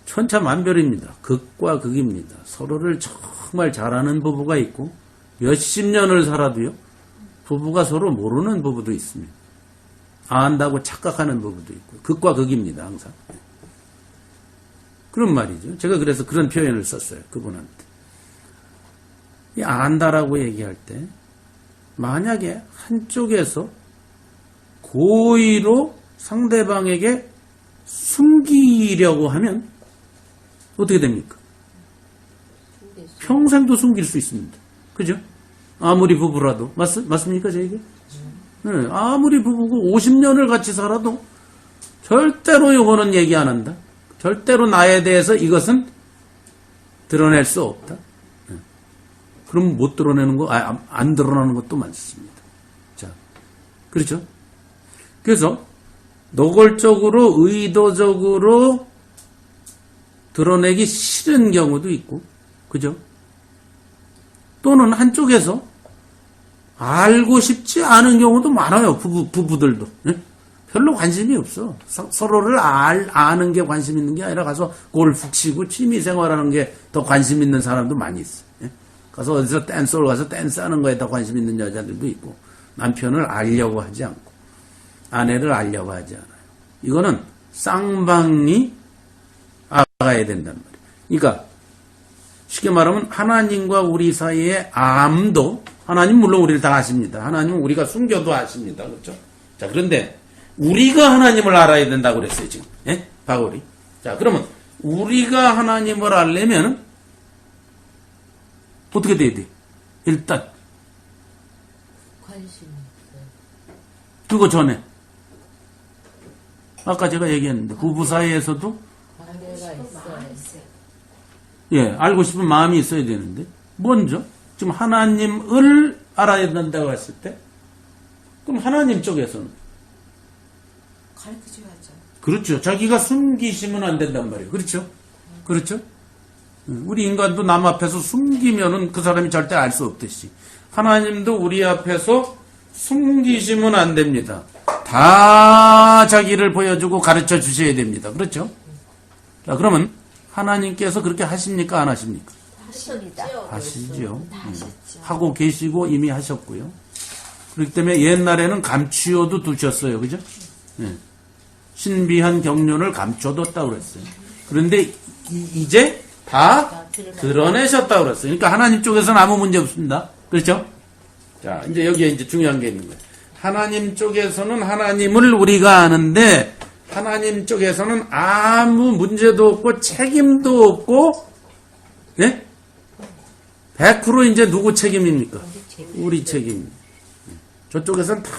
천차만별입니다. 극과 극입니다. 서로를 정말 잘하는 부부가 있고, 몇십 년을 살아도요, 부부가 서로 모르는 부부도 있습니다. 안다고 착각하는 부부도 있고, 극과 극입니다, 항상. 그런 말이죠. 제가 그래서 그런 표현을 썼어요, 그분한테. 이 안다라고 얘기할 때, 만약에 한쪽에서 고의로 상대방에게 숨기려고 하면 어떻게 됩니까? 평생도 숨길 수 있습니다. 그죠? 아무리 부부라도. 맞습니까, 제 얘기? 네, 아무리 부부고 50년을 같이 살아도 절대로 이거는 얘기 안 한다. 절대로 나에 대해서 이것은 드러낼 수 없다. 그럼 못 드러내는 거, 안 드러나는 것도 많습니다. 자, 그렇죠? 그래서 노골적으로, 의도적으로 드러내기 싫은 경우도 있고, 그죠? 또는 한쪽에서 알고 싶지 않은 경우도 많아요. 부부들도. 네? 별로 관심이 없어. 서로를 아는 게 관심 있는 게 아니라 가서 골프 치고 취미 생활하는 게 더 관심 있는 사람도 많이 있어. 네? 가서 어디서 댄스홀 가서 댄스하는 거에 더 관심 있는 여자들도 있고 남편을 알려고 하지 않고 아내를 알려고 하지 않아요. 이거는 쌍방이 알아야 된단 말이에요. 그러니까 쉽게 말하면 하나님과 우리 사이의 암도 하나님 물론 우리를 다 아십니다. 하나님은 우리가 숨겨도 아십니다. 그렇죠? 자, 그런데 우리가 하나님을 알아야 된다고 그랬어요, 지금. 예? 바울이. 자, 그러면 우리가 하나님을 알려면 어떻게 돼야 돼? 일단 관심이 있어요. 그거 전에 아까 제가 얘기했는데 부부 사이에서도 관계가 있어요. 예, 알고 싶은 마음이 있어야 되는데 먼저 지금 하나님을 알아야 된다고 했을 때 그럼 하나님 쪽에서는 가르쳐줘야죠. 그렇죠. 자기가 숨기시면 안 된단 말이에요. 그렇죠? 그렇죠? 우리 인간도 남 앞에서 숨기면은 그 사람이 절대 알 수 없듯이 하나님도 우리 앞에서 숨기시면 안 됩니다. 다 자기를 보여주고 가르쳐 주셔야 됩니다. 그렇죠? 자, 그러면 하나님께서 그렇게 하십니까? 안 하십니까? 하십니다. 하시죠. 하셨죠. 하고 계시고 이미 하셨고요. 그렇기 때문에 옛날에는 감추어도 두셨어요. 그죠? 네. 신비한 경륜을 감춰뒀다고 그랬어요. 그런데 이제 다 드러내셨다고 그랬어요. 그러니까 하나님 쪽에서는 아무 문제 없습니다. 그렇죠? 자, 이제 여기에 이제 중요한 게 있는 거예요. 하나님 쪽에서는 하나님을 우리가 아는데 하나님 쪽에서는 아무 문제도 없고 책임도 없고 예? 100% 이제 누구 책임입니까? 우리 책임. 저쪽에서는 다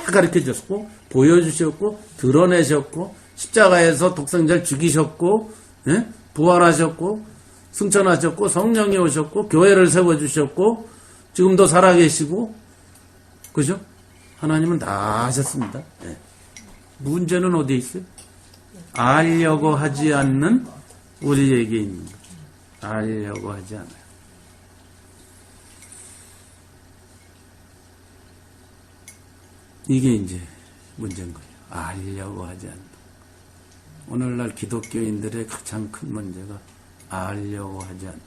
가르쳐 줬고 보여주셨고 드러내셨고 십자가에서 독생자를 죽이셨고 예? 부활하셨고 승천하셨고 성령이 오셨고 교회를 세워주셨고 지금도 살아계시고 그죠? 하나님은 다 하셨습니다. 예. 문제는 어디에 있어요? 알려고 하지 않는 우리에게 있는 것. 알려고 하지 않아요. 이게 이제 문제인 거예요. 알려고 하지 않는 것. 오늘날 기독교인들의 가장 큰 문제가 알려고 하지 않는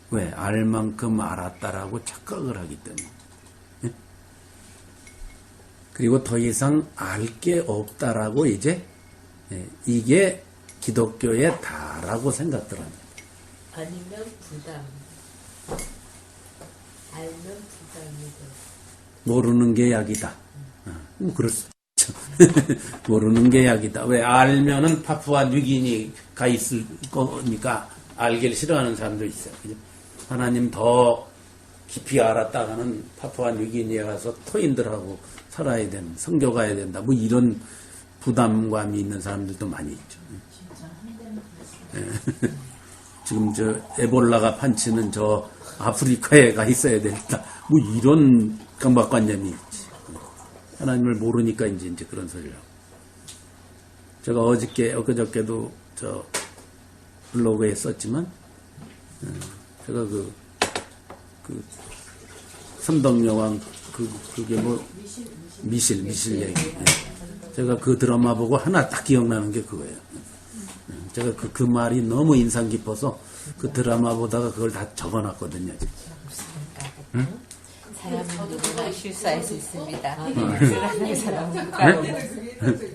것. 왜? 알 만큼 알았다라고 착각을 하기 때문에. 예? 그리고 더 이상 알 게 없다라고 이제 이게 기독교의 다라고 생각들 합니다. 아니면 부담. 알면 부담이 돼. 모르는 게 약이다. 그럴 수 있죠. 모르는 게 약이다. 왜? 알면은 파푸아 뉴기니가 있을 거니까 알기를 싫어하는 사람도 있어요. 그죠? 하나님 더 깊이 알았다가는 파푸아 뉴기니에 가서 토인들하고 살아야 된다. 성교 가야 된다. 뭐 이런 부담감이 있는 사람들도 많이 있죠. 진짜 한대는 그랬어요. 지금 저 에볼라가 판치는 저 아프리카에 가 있어야 된다. 뭐 이런 강박관념이 있지. 하나님을 모르니까 이제 그런 소리를 하고. 제가 엊그저께도 저 블로그에 썼지만, 제가 그 선덕여왕 그게 뭐 미실 얘기. 제가 그 드라마 보고 하나 딱 기억나는 게 그거예요. 제가 그 말이 너무 인상 깊어서 그 드라마 보다가 그걸 다 적어놨거든요. 응? 사람은 누구나 실수할 수 있습니다.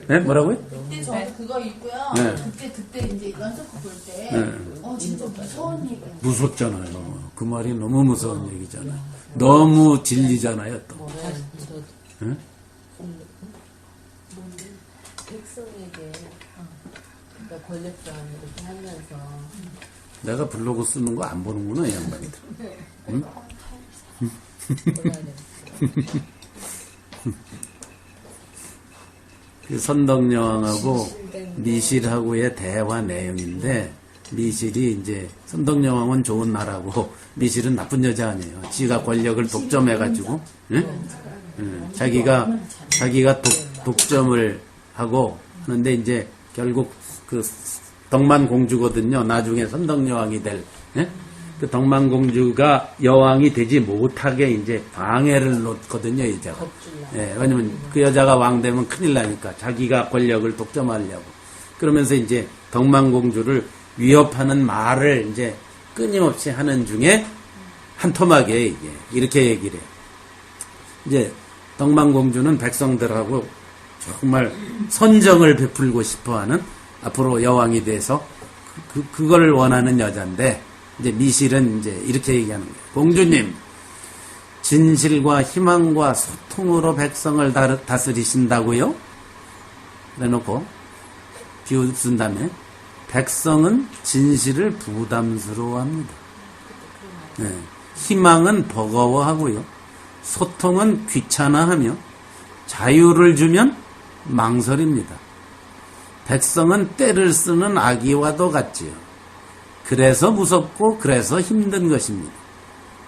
네? 뭐라고요? 그때 저 그거 있고요. 네. 그때 이제 연속극 볼 때, 진짜 무서운 얘기. 무섭잖아요. 그 말이 너무 무서운 얘기잖아요. 너무 진리잖아요, 또. 응? 백성에게 그러니까 권력자원 이렇게 하면서 내가 블로그 쓰는 거 안 보는구나, 이 양반이들. 응? 그 선덕여왕하고 미실하고의 대화 내용인데, 미실이 이제 선덕여왕은 좋은 나라고 미실은 나쁜 여자 아니에요. 지가 권력을 독점해가지고, 응? 자기가 독점을 하고 하는데 이제 결국 그 덕만공주거든요. 나중에 선덕여왕이 될. 예? 그 덕만공주가 여왕이 되지 못하게 이제 방해를 놓거든요, 이 여자가. 예, 왜냐면 그 여자가 왕 되면 큰일 나니까 자기가 권력을 독점하려고. 그러면서 이제 덕만공주를 위협하는 말을 이제 끊임없이 하는 중에 한 토막에 이게 이렇게 얘기를 해요. 이제 덕만공주는 백성들하고 정말 선정을 베풀고 싶어하는 앞으로 여왕이 돼서 그걸 원하는 여잔데 이제 미실은 이제 이렇게 얘기하는 거예요. 공주님, 진실과 희망과 소통으로 백성을 다스리신다고요? 그래놓고 비웃은 다음에 백성은 진실을 부담스러워합니다. 네. 희망은 버거워하고요. 소통은 귀찮아하며 자유를 주면 망설입니다. 백성은 때를 쓰는 아기와도 같지요. 그래서 무섭고 그래서 힘든 것입니다.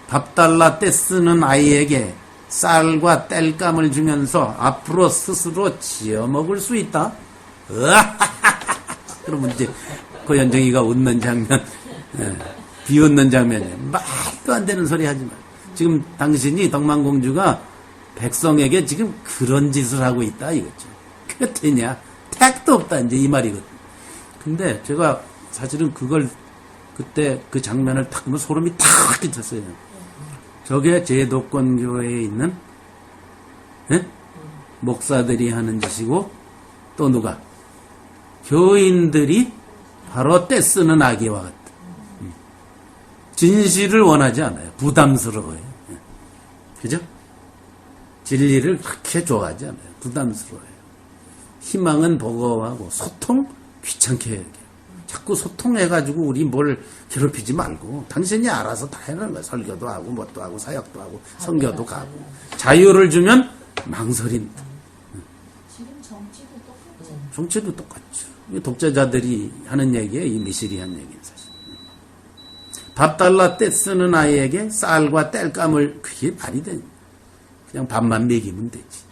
밥 달라 때 쓰는 아이에게 쌀과 땔감을 주면서 앞으로 스스로 지어 먹을 수 있다. 그러면 이제 고현정이가 웃는 장면, 비웃는 장면이에요. 말도 안 되는 소리 하지 마. 지금 당신이 덕만공주가 백성에게 지금 그런 짓을 하고 있다 이거죠. 그게 되냐? 택도 없다 이제 이 말이거든. 근데 제가 사실은 그걸 그때 그 장면을 딱 보면 소름이 탁 끼쳤어요. 저게 제도권교회에 있는 목사들이 하는 짓이고 또 누가? 교인들이 바로 떼쓰는 아기와 같다. 진실을 원하지 않아요. 부담스러워요. 그죠? 진리를 그렇게 좋아하지 않아요. 부담스러워요. 희망은 버거워하고 소통 귀찮게 해요. 자꾸 소통해가지고 우리 뭘 괴롭히지 말고 당신이 알아서 다 해라는 거야. 설교도 하고 뭣도 하고 사역도 하고 선교도 가고 자유를 주면 망설입니다. 지금 정치도 똑같죠. 정치도 똑같죠. 이 독재자들이 하는 얘기예요. 이 미실이 한 얘기는 사실. 밥 달라 때 쓰는 아이에게 쌀과 땔감을 그게 말이 되냐. 그냥 밥만 먹이면 되지.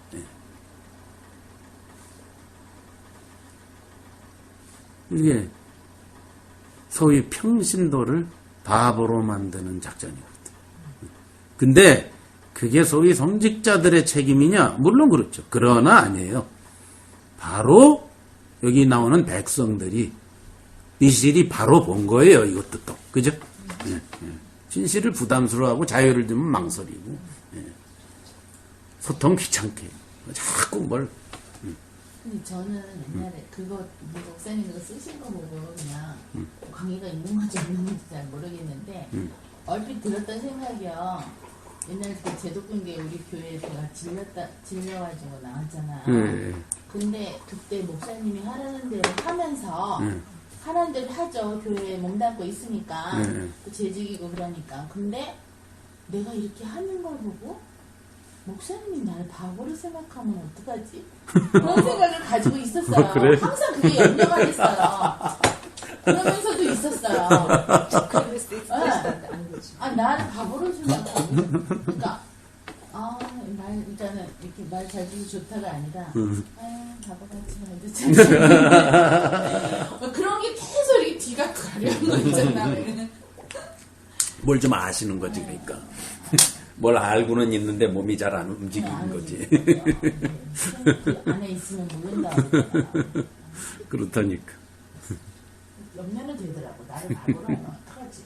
이게 소위 평신도를 바보로 만드는 작전이거든. 근데 그게 소위 성직자들의 책임이냐? 물론 그렇죠. 그러나 아니에요. 바로 여기 나오는 백성들이 미실이 바로 본 거예요. 이것도 또. 그죠? 진실을 부담스러워하고 자유를 두면 망설이고 소통 귀찮게 자꾸 뭘 근데 저는 옛날에 그거 목사님 그거 쓰신 거 보고 그냥 관계가 있는 건지 없는 건지 잘 모르겠는데 얼핏 들었던 생각이요. 옛날에 그 제독군계 우리 교회에 제가 질려가지고 나왔잖아요. 근데 그때 목사님이 하라는 대로 하면서 하라는 대로 하죠. 교회에 몸담고 있으니까 또 재직이고 그러니까. 근데 내가 이렇게 하는 걸 보고 목사님이 나를 바보로 생각하면 어떡하지? 그런 생각을 가지고 있었어요. 그래? 항상 그게 염려가 됐어요. 그러면서도 있었어요. 그럴 수도 있을 텐데 안 그렇지. 나를 바보로 생각하고. 그러니까, 일단은 이렇게 말 잘 듣기 좋다가 아니라, 바보같이 말도 잘 그런 게 계속 이렇게 뒤가 가려운 거 있잖아. 뭘 좀 아시는 거지 그러니까 뭘 알고는 있는데 몸이 잘 안 움직이는 거지. 그 안에 있으면 모른다. 그렇다니까. 염려는 되더라고. 나를 바보로 하면 어떡하지?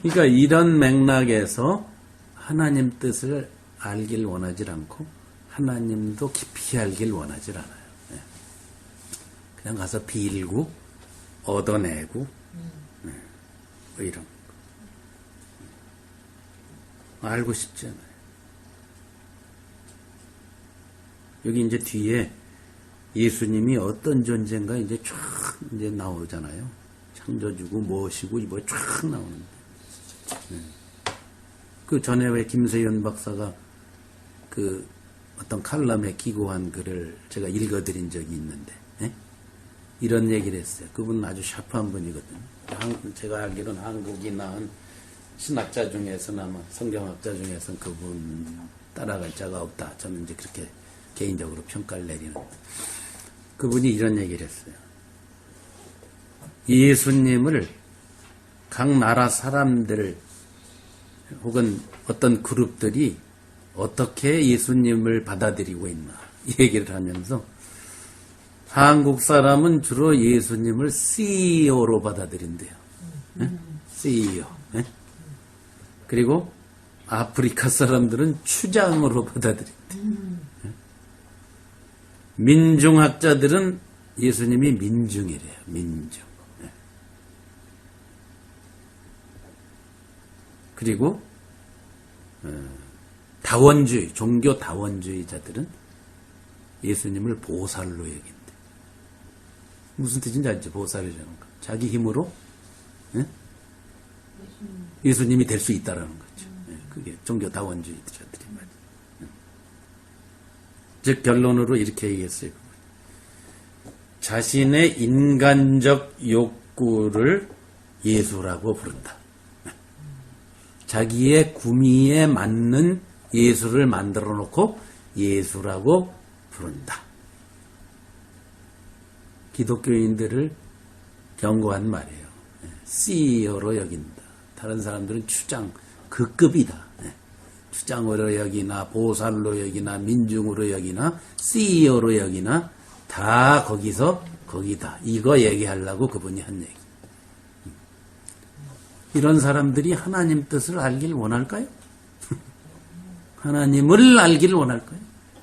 그러니까 이런 맥락에서 하나님 뜻을 알길 원하지 않고 하나님도 깊이 알길 원하지 않아요. 그냥 가서 빌고 얻어내고 뭐 이런 거. 알고 싶지 않아요. 여기 이제 뒤에 예수님이 어떤 존재인가 이제 쫙 이제 나오잖아요. 창조주고 무엇이고 뭐 쫙 나오는데. 그 전에 왜 김세윤 박사가 그 어떤 칼럼에 기고한 글을 제가 읽어드린 적이 있는데, 이런 얘기를 했어요. 그분은 아주 샤프한 분이거든요. 제가 알기로는 한국이 낳은 신학자 중에서는 아마 성경학자 중에서는 그분 따라갈 자가 없다. 저는 이제 그렇게 개인적으로 평가를 내리는데. 그분이 이런 얘기를 했어요. 예수님을 각 나라 사람들 혹은 어떤 그룹들이 어떻게 예수님을 받아들이고 있나 이 얘기를 하면서 한국 사람은 주로 예수님을 CEO로 받아들인대요. CEO. 그리고 아프리카 사람들은 추장으로 받아들인대. 민중학자들은 예수님이 민중이래요. 민중. 그리고 다원주의, 종교 다원주의자들은 예수님을 보살로 여긴대. 무슨 뜻인지 알죠? 보살이라는 거. 자기 힘으로 예수님이 될 수 있다라는 거죠. 그게 종교 다원주의자들이 말이에요. 즉 결론으로 이렇게 얘기했어요. 자신의 인간적 욕구를 예수라고 부른다. 자기의 구미에 맞는 예수를 만들어 놓고 예수라고 부른다. 기독교인들을 경고한 말이에요. CEO로 여긴다. 다른 사람들은 추장, 그 급이다. 추장으로 여기나 보살로 여기나 민중으로 여기나 CEO로 여기나 다 거기서 거기다. 이거 얘기하려고 그분이 한 얘기. 이런 사람들이 하나님 뜻을 알길 원할까요? 하나님을 알길 원할까요?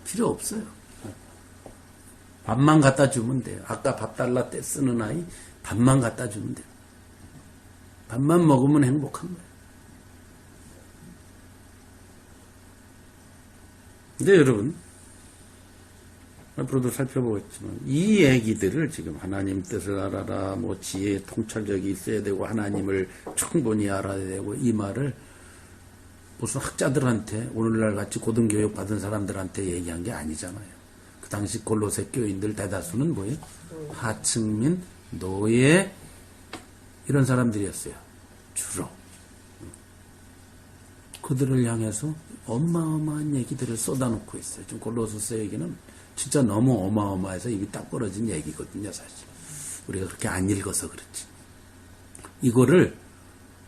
필요 없어요. 밥만 갖다 주면 돼요. 아까 밥 달라 때 쓰는 아이 밥만 갖다 주면 돼요. 밥만 먹으면 행복한 거예요. 근데 여러분 앞으로도 살펴보겠지만 이 얘기들을 지금 하나님 뜻을 알아라, 뭐 지혜 통찰력이 있어야 되고 하나님을 충분히 알아야 되고 이 말을 무슨 학자들한테 오늘날 같이 고등교육 받은 사람들한테 얘기한 게 아니잖아요. 그 당시 골로새 교인들 대다수는 뭐예요? 하층민, 노예 이런 사람들이었어요. 주로. 그들을 향해서 어마어마한 얘기들을 쏟아놓고 있어요. 지금 골로새 얘기는 진짜 너무 어마어마해서 입이 딱 벌어진 얘기거든요, 사실. 우리가 그렇게 안 읽어서 그렇지. 이거를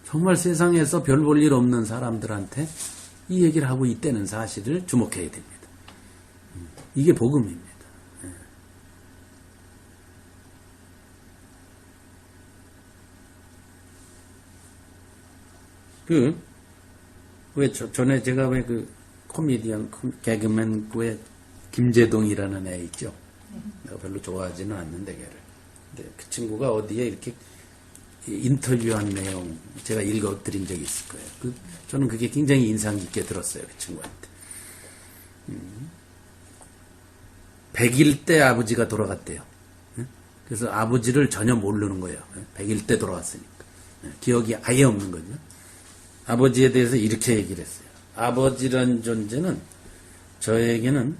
정말 세상에서 별 볼 일 없는 사람들한테 이 얘기를 하고 있다는 사실을 주목해야 됩니다. 이게 복음입니다. 왜 전에 제가 왜 코미디언, 개그맨 왜 김재동이라는 애 있죠? 내가 별로 좋아하지는 않는데 걔를. 근데 그 친구가 어디에 이렇게 인터뷰한 내용 제가 읽어드린 적이 있을 거예요. 저는 그게 굉장히 인상 깊게 들었어요. 그 친구한테. 100일 때 아버지가 돌아갔대요. 그래서 아버지를 전혀 모르는 거예요. 100일 때 돌아갔으니까. 기억이 아예 없는 거죠. 아버지에 대해서 이렇게 얘기를 했어요. 아버지란 존재는 저에게는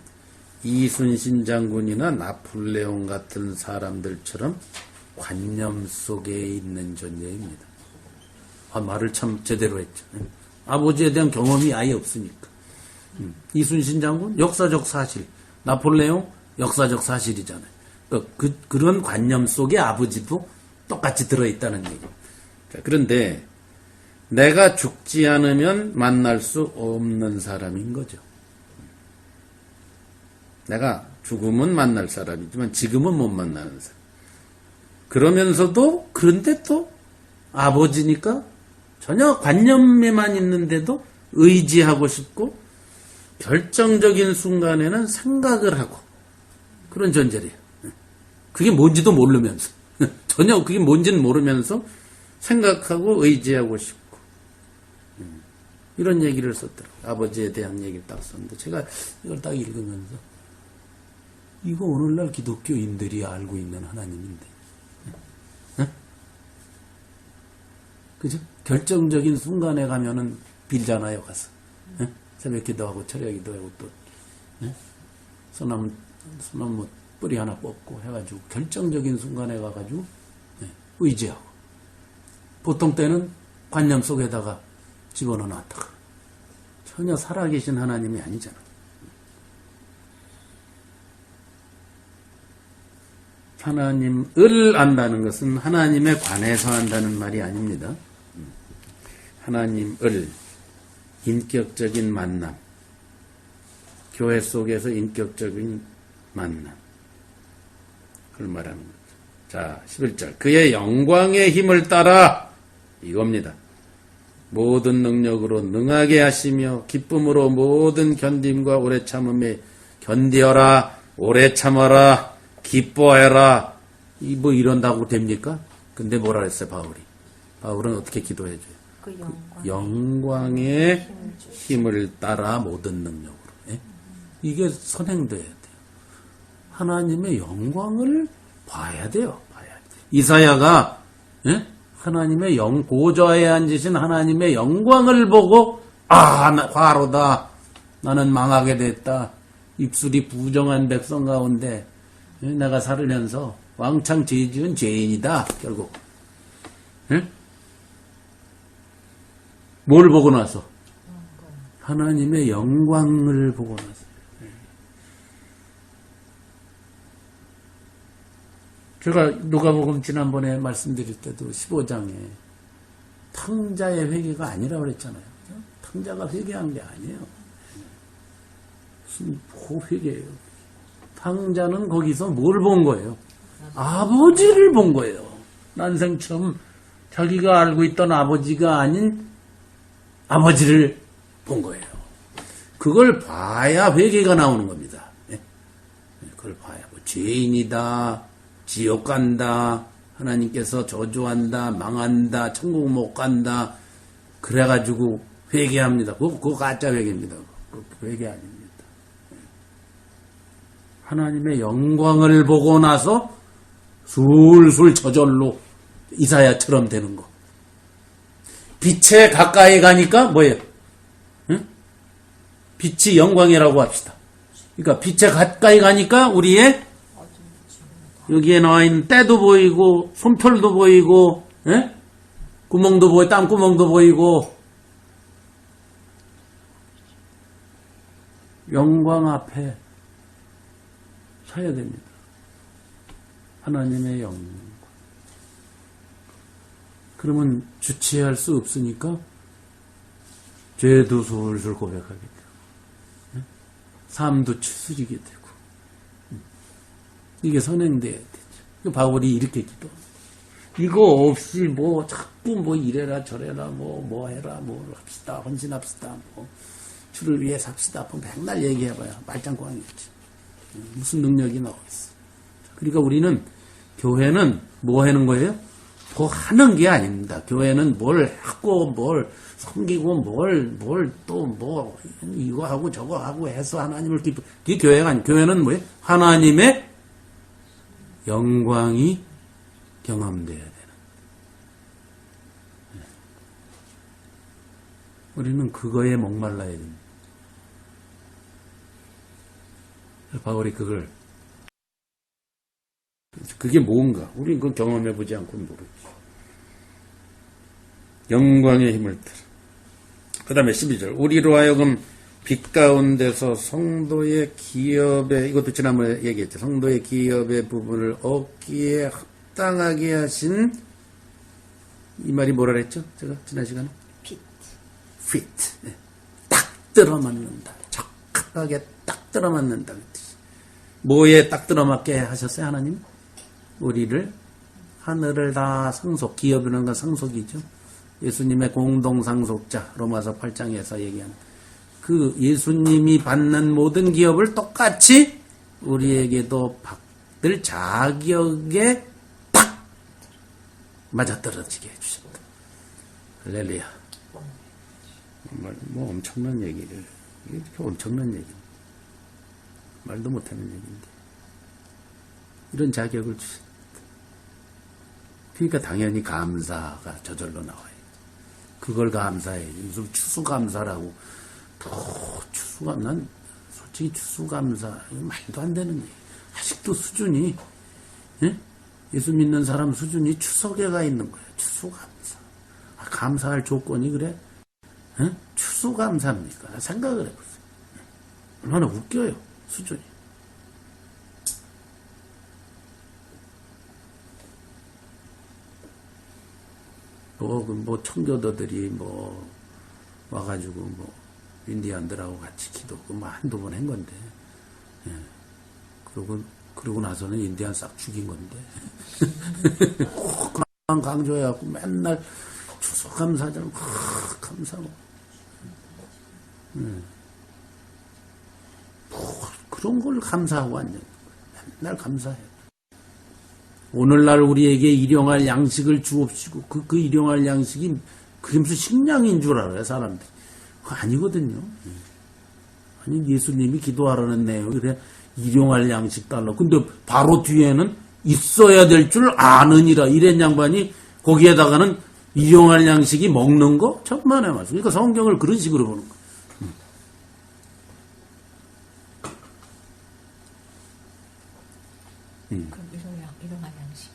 이순신 장군이나 나폴레옹 같은 사람들처럼 관념 속에 있는 존재입니다. 말을 참 제대로 했죠. 아버지에 대한 경험이 아예 없으니까. 이순신 장군 역사적 사실, 나폴레옹 역사적 사실이잖아요. 그런 관념 속에 아버지도 똑같이 들어있다는 얘기. 그런데 내가 죽지 않으면 만날 수 없는 사람인 거죠. 내가 죽으면 만날 사람이지만 지금은 못 만나는 사람. 그러면서도 그런데 또 아버지니까 전혀 관념에만 있는데도 의지하고 싶고 결정적인 순간에는 생각을 하고 그런 존재래요. 그게 뭔지도 모르면서 전혀 그게 뭔지는 모르면서 생각하고 의지하고 싶고 이런 얘기를 썼더라고요. 아버지에 대한 얘기를 딱 썼는데 제가 이걸 딱 읽으면서 이거 오늘날 기독교인들이 알고 있는 하나님인데 그죠? 결정적인 순간에 가면은 빌잖아요. 가서 새벽 기도하고 철야 기도하고 또 소나무 뿌리 하나 뽑고 해가지고 결정적인 순간에 가가지고 의지하고 보통 때는 관념 속에다가 집어넣어놨다가 전혀 살아계신 하나님이 아니잖아. 하나님을 안다는 것은 하나님에 관해서 한다는 말이 아닙니다. 하나님을 인격적인 만남, 교회 속에서 인격적인 만남, 그걸 말하는 거죠. 자, 11절. 그의 영광의 힘을 따라 이겁니다. 모든 능력으로 능하게 하시며 기쁨으로 모든 견딤과 오래 참음에 견디어라, 오래 참아라, 기뻐해라. 뭐 이런다고 됩니까? 근데 뭐라 했어요, 바울이? 바울은 어떻게 기도해줘요? 그 영광의 힘을 따라 모든 능력으로. 예? 이게 선행돼야 돼요. 하나님의 영광을 봐야 돼요. 이사야가 하나님의 고저에 앉으신 하나님의 영광을 보고 화로다. 나는 망하게 됐다. 입술이 부정한 백성 가운데 내가 살으면서 왕창 죄 지은 죄인이다. 결국. 뭘 보고 나서? 하나님의 영광을 보고 나서. 제가 누가복음 지난번에 말씀드릴 때도 15장에 탕자의 회개가 아니라고 그랬잖아요. 탕자가 회개한 게 아니에요. 무슨 회개예요. 탕자는 거기서 뭘 본 거예요? 아버지를 본 거예요. 난생 처음 자기가 알고 있던 아버지가 아닌 아버지를 본 거예요. 그걸 봐야 회개가 나오는 겁니다. 그걸 봐야 뭐 죄인이다, 지옥 간다, 하나님께서 저주한다, 망한다, 천국 못 간다, 그래가지고 회개합니다. 그거 가짜 회개입니다. 그 회개 아닙니다. 하나님의 영광을 보고 나서 술술 저절로 이사야처럼 되는 거. 빛에 가까이 가니까 뭐예요? 응? 빛이 영광이라고 합시다. 그러니까 빛에 가까이 가니까 우리의 여기에 나와 있는 때도 보이고 손털도 보이고 구멍도 보이고 땀구멍도 보이고 영광 앞에 서야 됩니다. 하나님의 영광. 그러면 주체할 수 없으니까 죄도 솔솔 고백하게 되고 삶도 추스리게 되고 이게 선행돼야 되죠. 바울이 이렇게 기도합니다. 이거 없이 뭐 자꾸 뭐 이래라 저래라 뭐 해라 뭐 합시다 헌신합시다 뭐 주를 위해 삽시다 뭐 맨날 얘기해봐야 말짱꽝이었지. 무슨 능력이 나오겠어. 그러니까 우리는 교회는 뭐 하는 거예요? 뭐 하는 게 아닙니다. 교회는 뭘 하고 뭘 섬기고 뭘 또 뭐 이거 하고 저거 하고 해서 하나님을 그게 교회가 아니에요. 교회는 뭐예요? 하나님의 영광이 경험돼야 되는. 우리는 그거에 목말라야 됩니다. 바울이 그게 뭔가 우리 그걸 경험해보지 않고는 모르지. 영광의 힘을 따라. 그 다음에 12절 우리로 하여금 빛 가운데서 성도의 기업의 이것도 지난번에 얘기했죠. 성도의 기업의 부분을 얻기에 합당하게 하신 이 말이 뭐라 그랬죠? 제가 지난 시간에 fit 딱 들어맞는다. 적합하게 딱 들어맞는다. 뭐에 딱 들어맞게 하셨어요? 하나님? 우리를 하늘을 다 상속, 기업이라는 건 상속이죠. 예수님의 공동상속자 로마서 8장에서 얘기하는 그 예수님이 받는 모든 기업을 똑같이 우리에게도 받을 자격에 딱 맞아떨어지게 해주셨다. 할렐루야. 정말 뭐 엄청난 얘기를 이렇게 엄청난 얘기입니다. 말도 못하는 얘기인데 이런 자격을 주셨다. 그러니까 당연히 감사가 저절로 나와요. 그걸 감사해. 요즘 추수감사라고. 추수감, 난 솔직히 추수감사, 이거 말도 안 되는 얘기. 아직도 수준이, 예? 예수 믿는 사람 수준이 추석에 가 있는 거야. 추수감사. 감사할 조건이 그래? 예? 추수감사입니까? 생각을 해보세요. 얼마나 웃겨요, 수준이. 뭐 청교도들이 뭐 와가지고 뭐 인디안들하고 같이 기도 뭐 한두 번 한 건데, 예. 그러고 나서는 인디안 싹 죽인 건데, 그만 강조해갖고 맨날 추수감사절 감사하고, 그런 걸 감사하고 앉는 거예요. 맨날 감사해요. 오늘날 우리에게 일용할 양식을 주옵시고 그 일용할 양식이 그게 무슨 식량인 줄 알아요 사람들이. 그거 아니거든요. 아니 예수님이 기도하라는 내용이 그래 일용할 양식 달라. 근데 바로 뒤에는 있어야 될 줄 아느니라 이런 양반이 거기에다가는 일용할 양식이 먹는 거 천만에 말씀. 그러니까 성경을 그런 식으로 보는 거. 그럼 일용할 양식이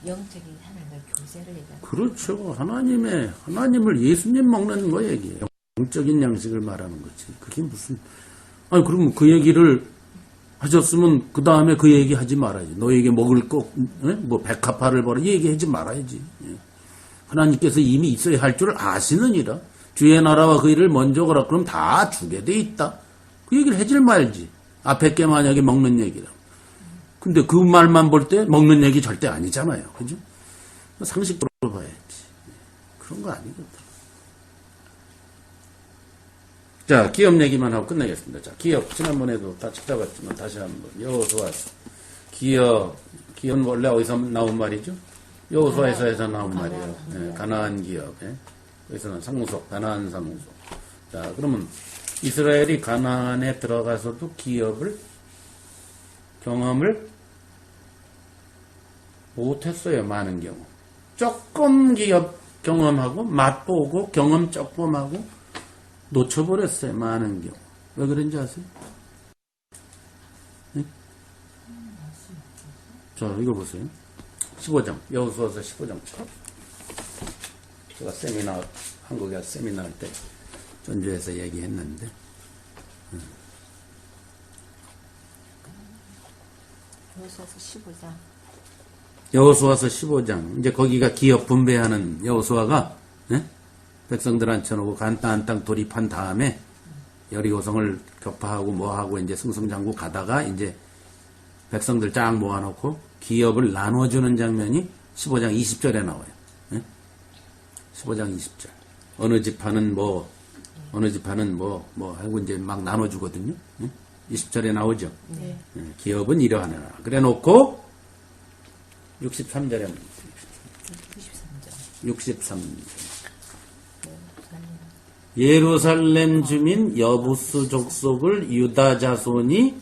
영적인 하나님의 교제를 얘기하는 그렇죠. 하나님을 예수님 먹는 거 얘기예요. 영적인 양식을 말하는 거지. 그게 무슨 아니 그럼 그 얘기를 하셨으면 그 다음에 그 얘기 하지 말아야지. 너에게 먹을 거 뭐 백합화를 벌어 얘기하지 말아야지. 하나님께서 이미 있어야 할 줄 아시느니라. 주의 나라와 그 일을 먼저 거라. 그럼 다 주게 돼 있다. 그 얘기를 하질 말지. 앞에 게 만약에 먹는 얘기라. 근데 그 말만 볼 때 먹는 얘기 절대 아니잖아요. 그죠? 상식으로 봐야지. 그런 거 아니거든. 자, 기업 얘기만 하고 끝내겠습니다. 자, 기업. 지난번에도 다 찾아봤지만 다시 한번. 여호수아서. 기업은 원래 어디서 나온 말이죠? 여호수아에서 나온 말이에요. 네, 가나안 기업. 네. 여기서는 상속, 가나안 상속. 자, 그러면 이스라엘이 가나안에 들어가서도 기업을 경험을 못했어요. 많은 경우. 조금 기업 경험하고 맛보고 경험 조금 하고 놓쳐버렸어요. 많은 경우. 왜 그런지 아세요? 네? 자, 이거 보세요. 15장. 여호수아서 15장. 제가 세미나, 한국에 가서 세미나 할 때 전주에서 얘기했는데 여호수아서 15장. 여호수아서 15장. 이제 거기가 기업 분배하는 여호수아가 백성들 앉혀놓고 간단한 땅 돌입한 다음에 여리고성을 격파하고 뭐하고 이제 승승장구 가다가 이제 백성들 쫙 모아놓고 기업을 나눠주는 장면이 15장 20절에 나와요. 예? 15장 20절. 어느 지파는 뭐 하고 이제 막 나눠주거든요. 예? 20절에 나오죠. 네. 예, 기업은 이러하느라. 그래 놓고 63절에 63절. 예루살렘 주민 여부스 족속을 유다 자손이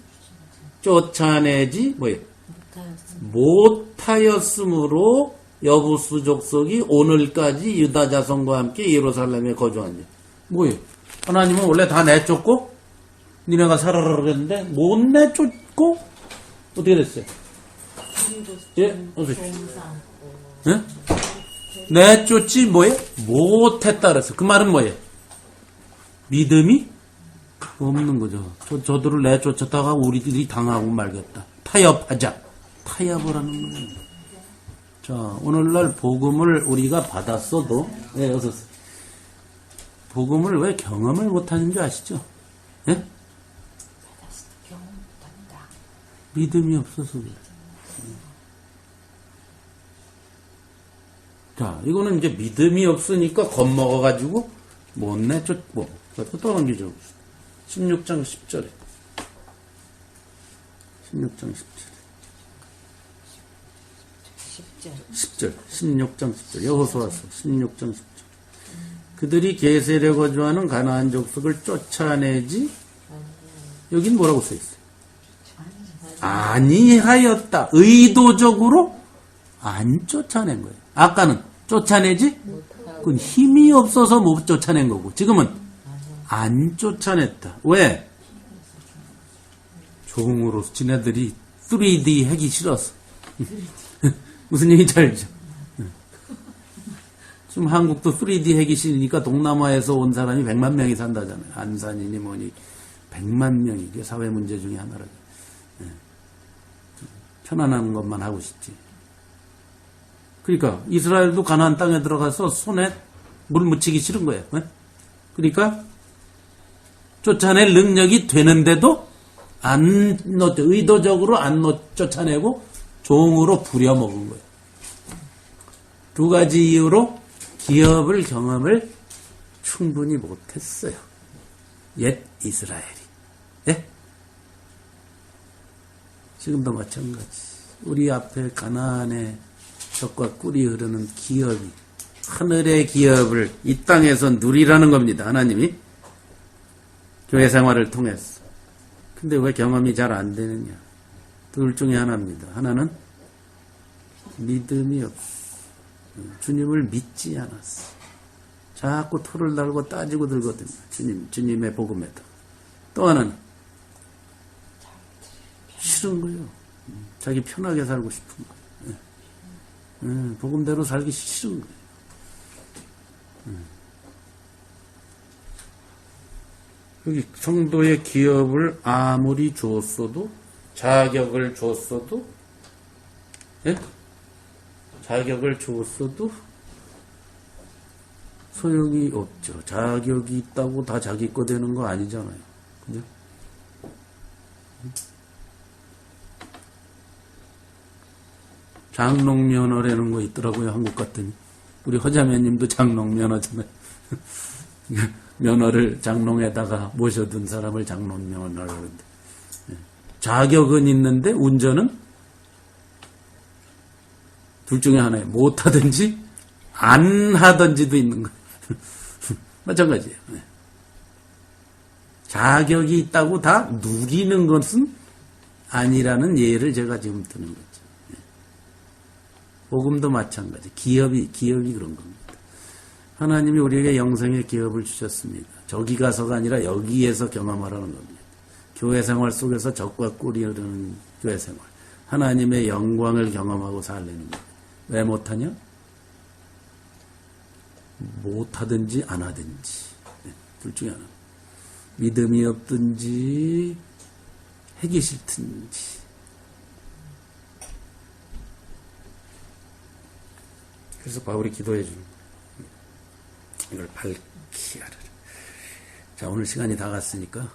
쫓아내지 못하였으므로 여부스 족속이 오늘까지 유다 자손과 함께 예루살렘에 거주하니. 뭐예요? 하나님은 원래 다 내쫓고 니네가 살아라 그랬는데 못 내쫓고 어떻게 됐어요? 예? 예? 내쫓지 뭐예요? 못했다 그랬어. 그 말은 뭐예요? 믿음이 없는 거죠. 저들을 내쫓았다가 우리들이 당하고 말겠다. 타협하자. 타협을 하는 거예요. 자, 오늘날 복음을 우리가 받았어도, 네, 어서 복음을 왜 경험을 못하는 줄 아시죠? 예? 믿음이 없어서 그래요. 자, 이거는 이제 믿음이 없으니까 겁먹어가지고 못 내쫓고, 또 넘기죠. 16장 10절에. 16장 10절. 16장 10절. 여호수아서 16장 10절. 그들이 게셀에 거주하는 가나안 족속을 쫓아내지. 여긴 뭐라고 써 있어요? 아니하였다. 의도적으로 안 쫓아낸 거예요. 아까는 쫓아내지? 그건 힘이 없어서 못 쫓아낸 거고 지금은 안 쫓아냈다. 왜? 종으로 지네들이 3D 하기 싫어서. 무슨 얘기인지 알죠? 지금 한국도 3D 하기 싫으니까 동남아에서 온 사람이 100만 명이 산다잖아요. 안산이니 뭐니 100만 명이. 이게 사회 문제 중에 하나라죠. 편안한 것만 하고 싶지. 그러니까 이스라엘도 가나안 땅에 들어가서 손에 물 묻히기 싫은 거예요. 그러니까 쫓아낼 능력이 되는데도 의도적으로 안 쫓아내고 종으로 부려먹은 거예요. 두 가지 이유로 기업을 경험을 충분히 못했어요. 옛 이스라엘이. 예? 지금도 마찬가지. 우리 앞에 가나안의 젖과 꿀이 흐르는 기업이 하늘의 기업을 이 땅에서 누리라는 겁니다. 하나님이 교회 생활을 통해서. 근데 왜 경험이 잘 안 되느냐? 둘 중에 하나입니다. 하나는 믿음이 없어. 주님을 믿지 않았어. 자꾸 토를 달고 따지고 들거든요. 주님의 복음에다. 또 하나는 싫은 거예요. 자기 편하게 살고 싶은 거예요. 복음대로 살기 싫은 거예요. 여기 성도의 기업을 아무리 줬어도, 자격을 줬어도, 예? 자격을 줬어도 소용이 없죠. 자격이 있다고 다 자기 거 되는 거 아니잖아요. 그죠? 장롱면허라는 거 있더라고요. 한국 갔더니. 우리 허자매님도 장롱면허잖아요. 면허를 장롱에다가 모셔둔 사람을 장롱면허라고 그러는데. 자격은 있는데 운전은 둘 중에 하나예요. 못하든지 안 하든지도 있는 거예요. 마찬가지예요. 자격이 있다고 다 누리는 것은 아니라는 예를 제가 지금 드는 거죠. 복음도 마찬가지. 기업이 그런 겁니다. 하나님이 우리에게 영생의 기업을 주셨습니다. 저기 가서가 아니라 여기에서 경험하라는 겁니다. 교회 생활 속에서 젖과 꿀이 흐르는 교회 생활. 하나님의 영광을 경험하고 살려는 거예요. 왜 못하냐? 못하든지 안 하든지. 둘 중에 하나. 믿음이 없든지 하기 싫든지. 그래서 바울이 기도해 주는 거예요. 이걸 밝히 하라. 자, 오늘 시간이 다 갔으니까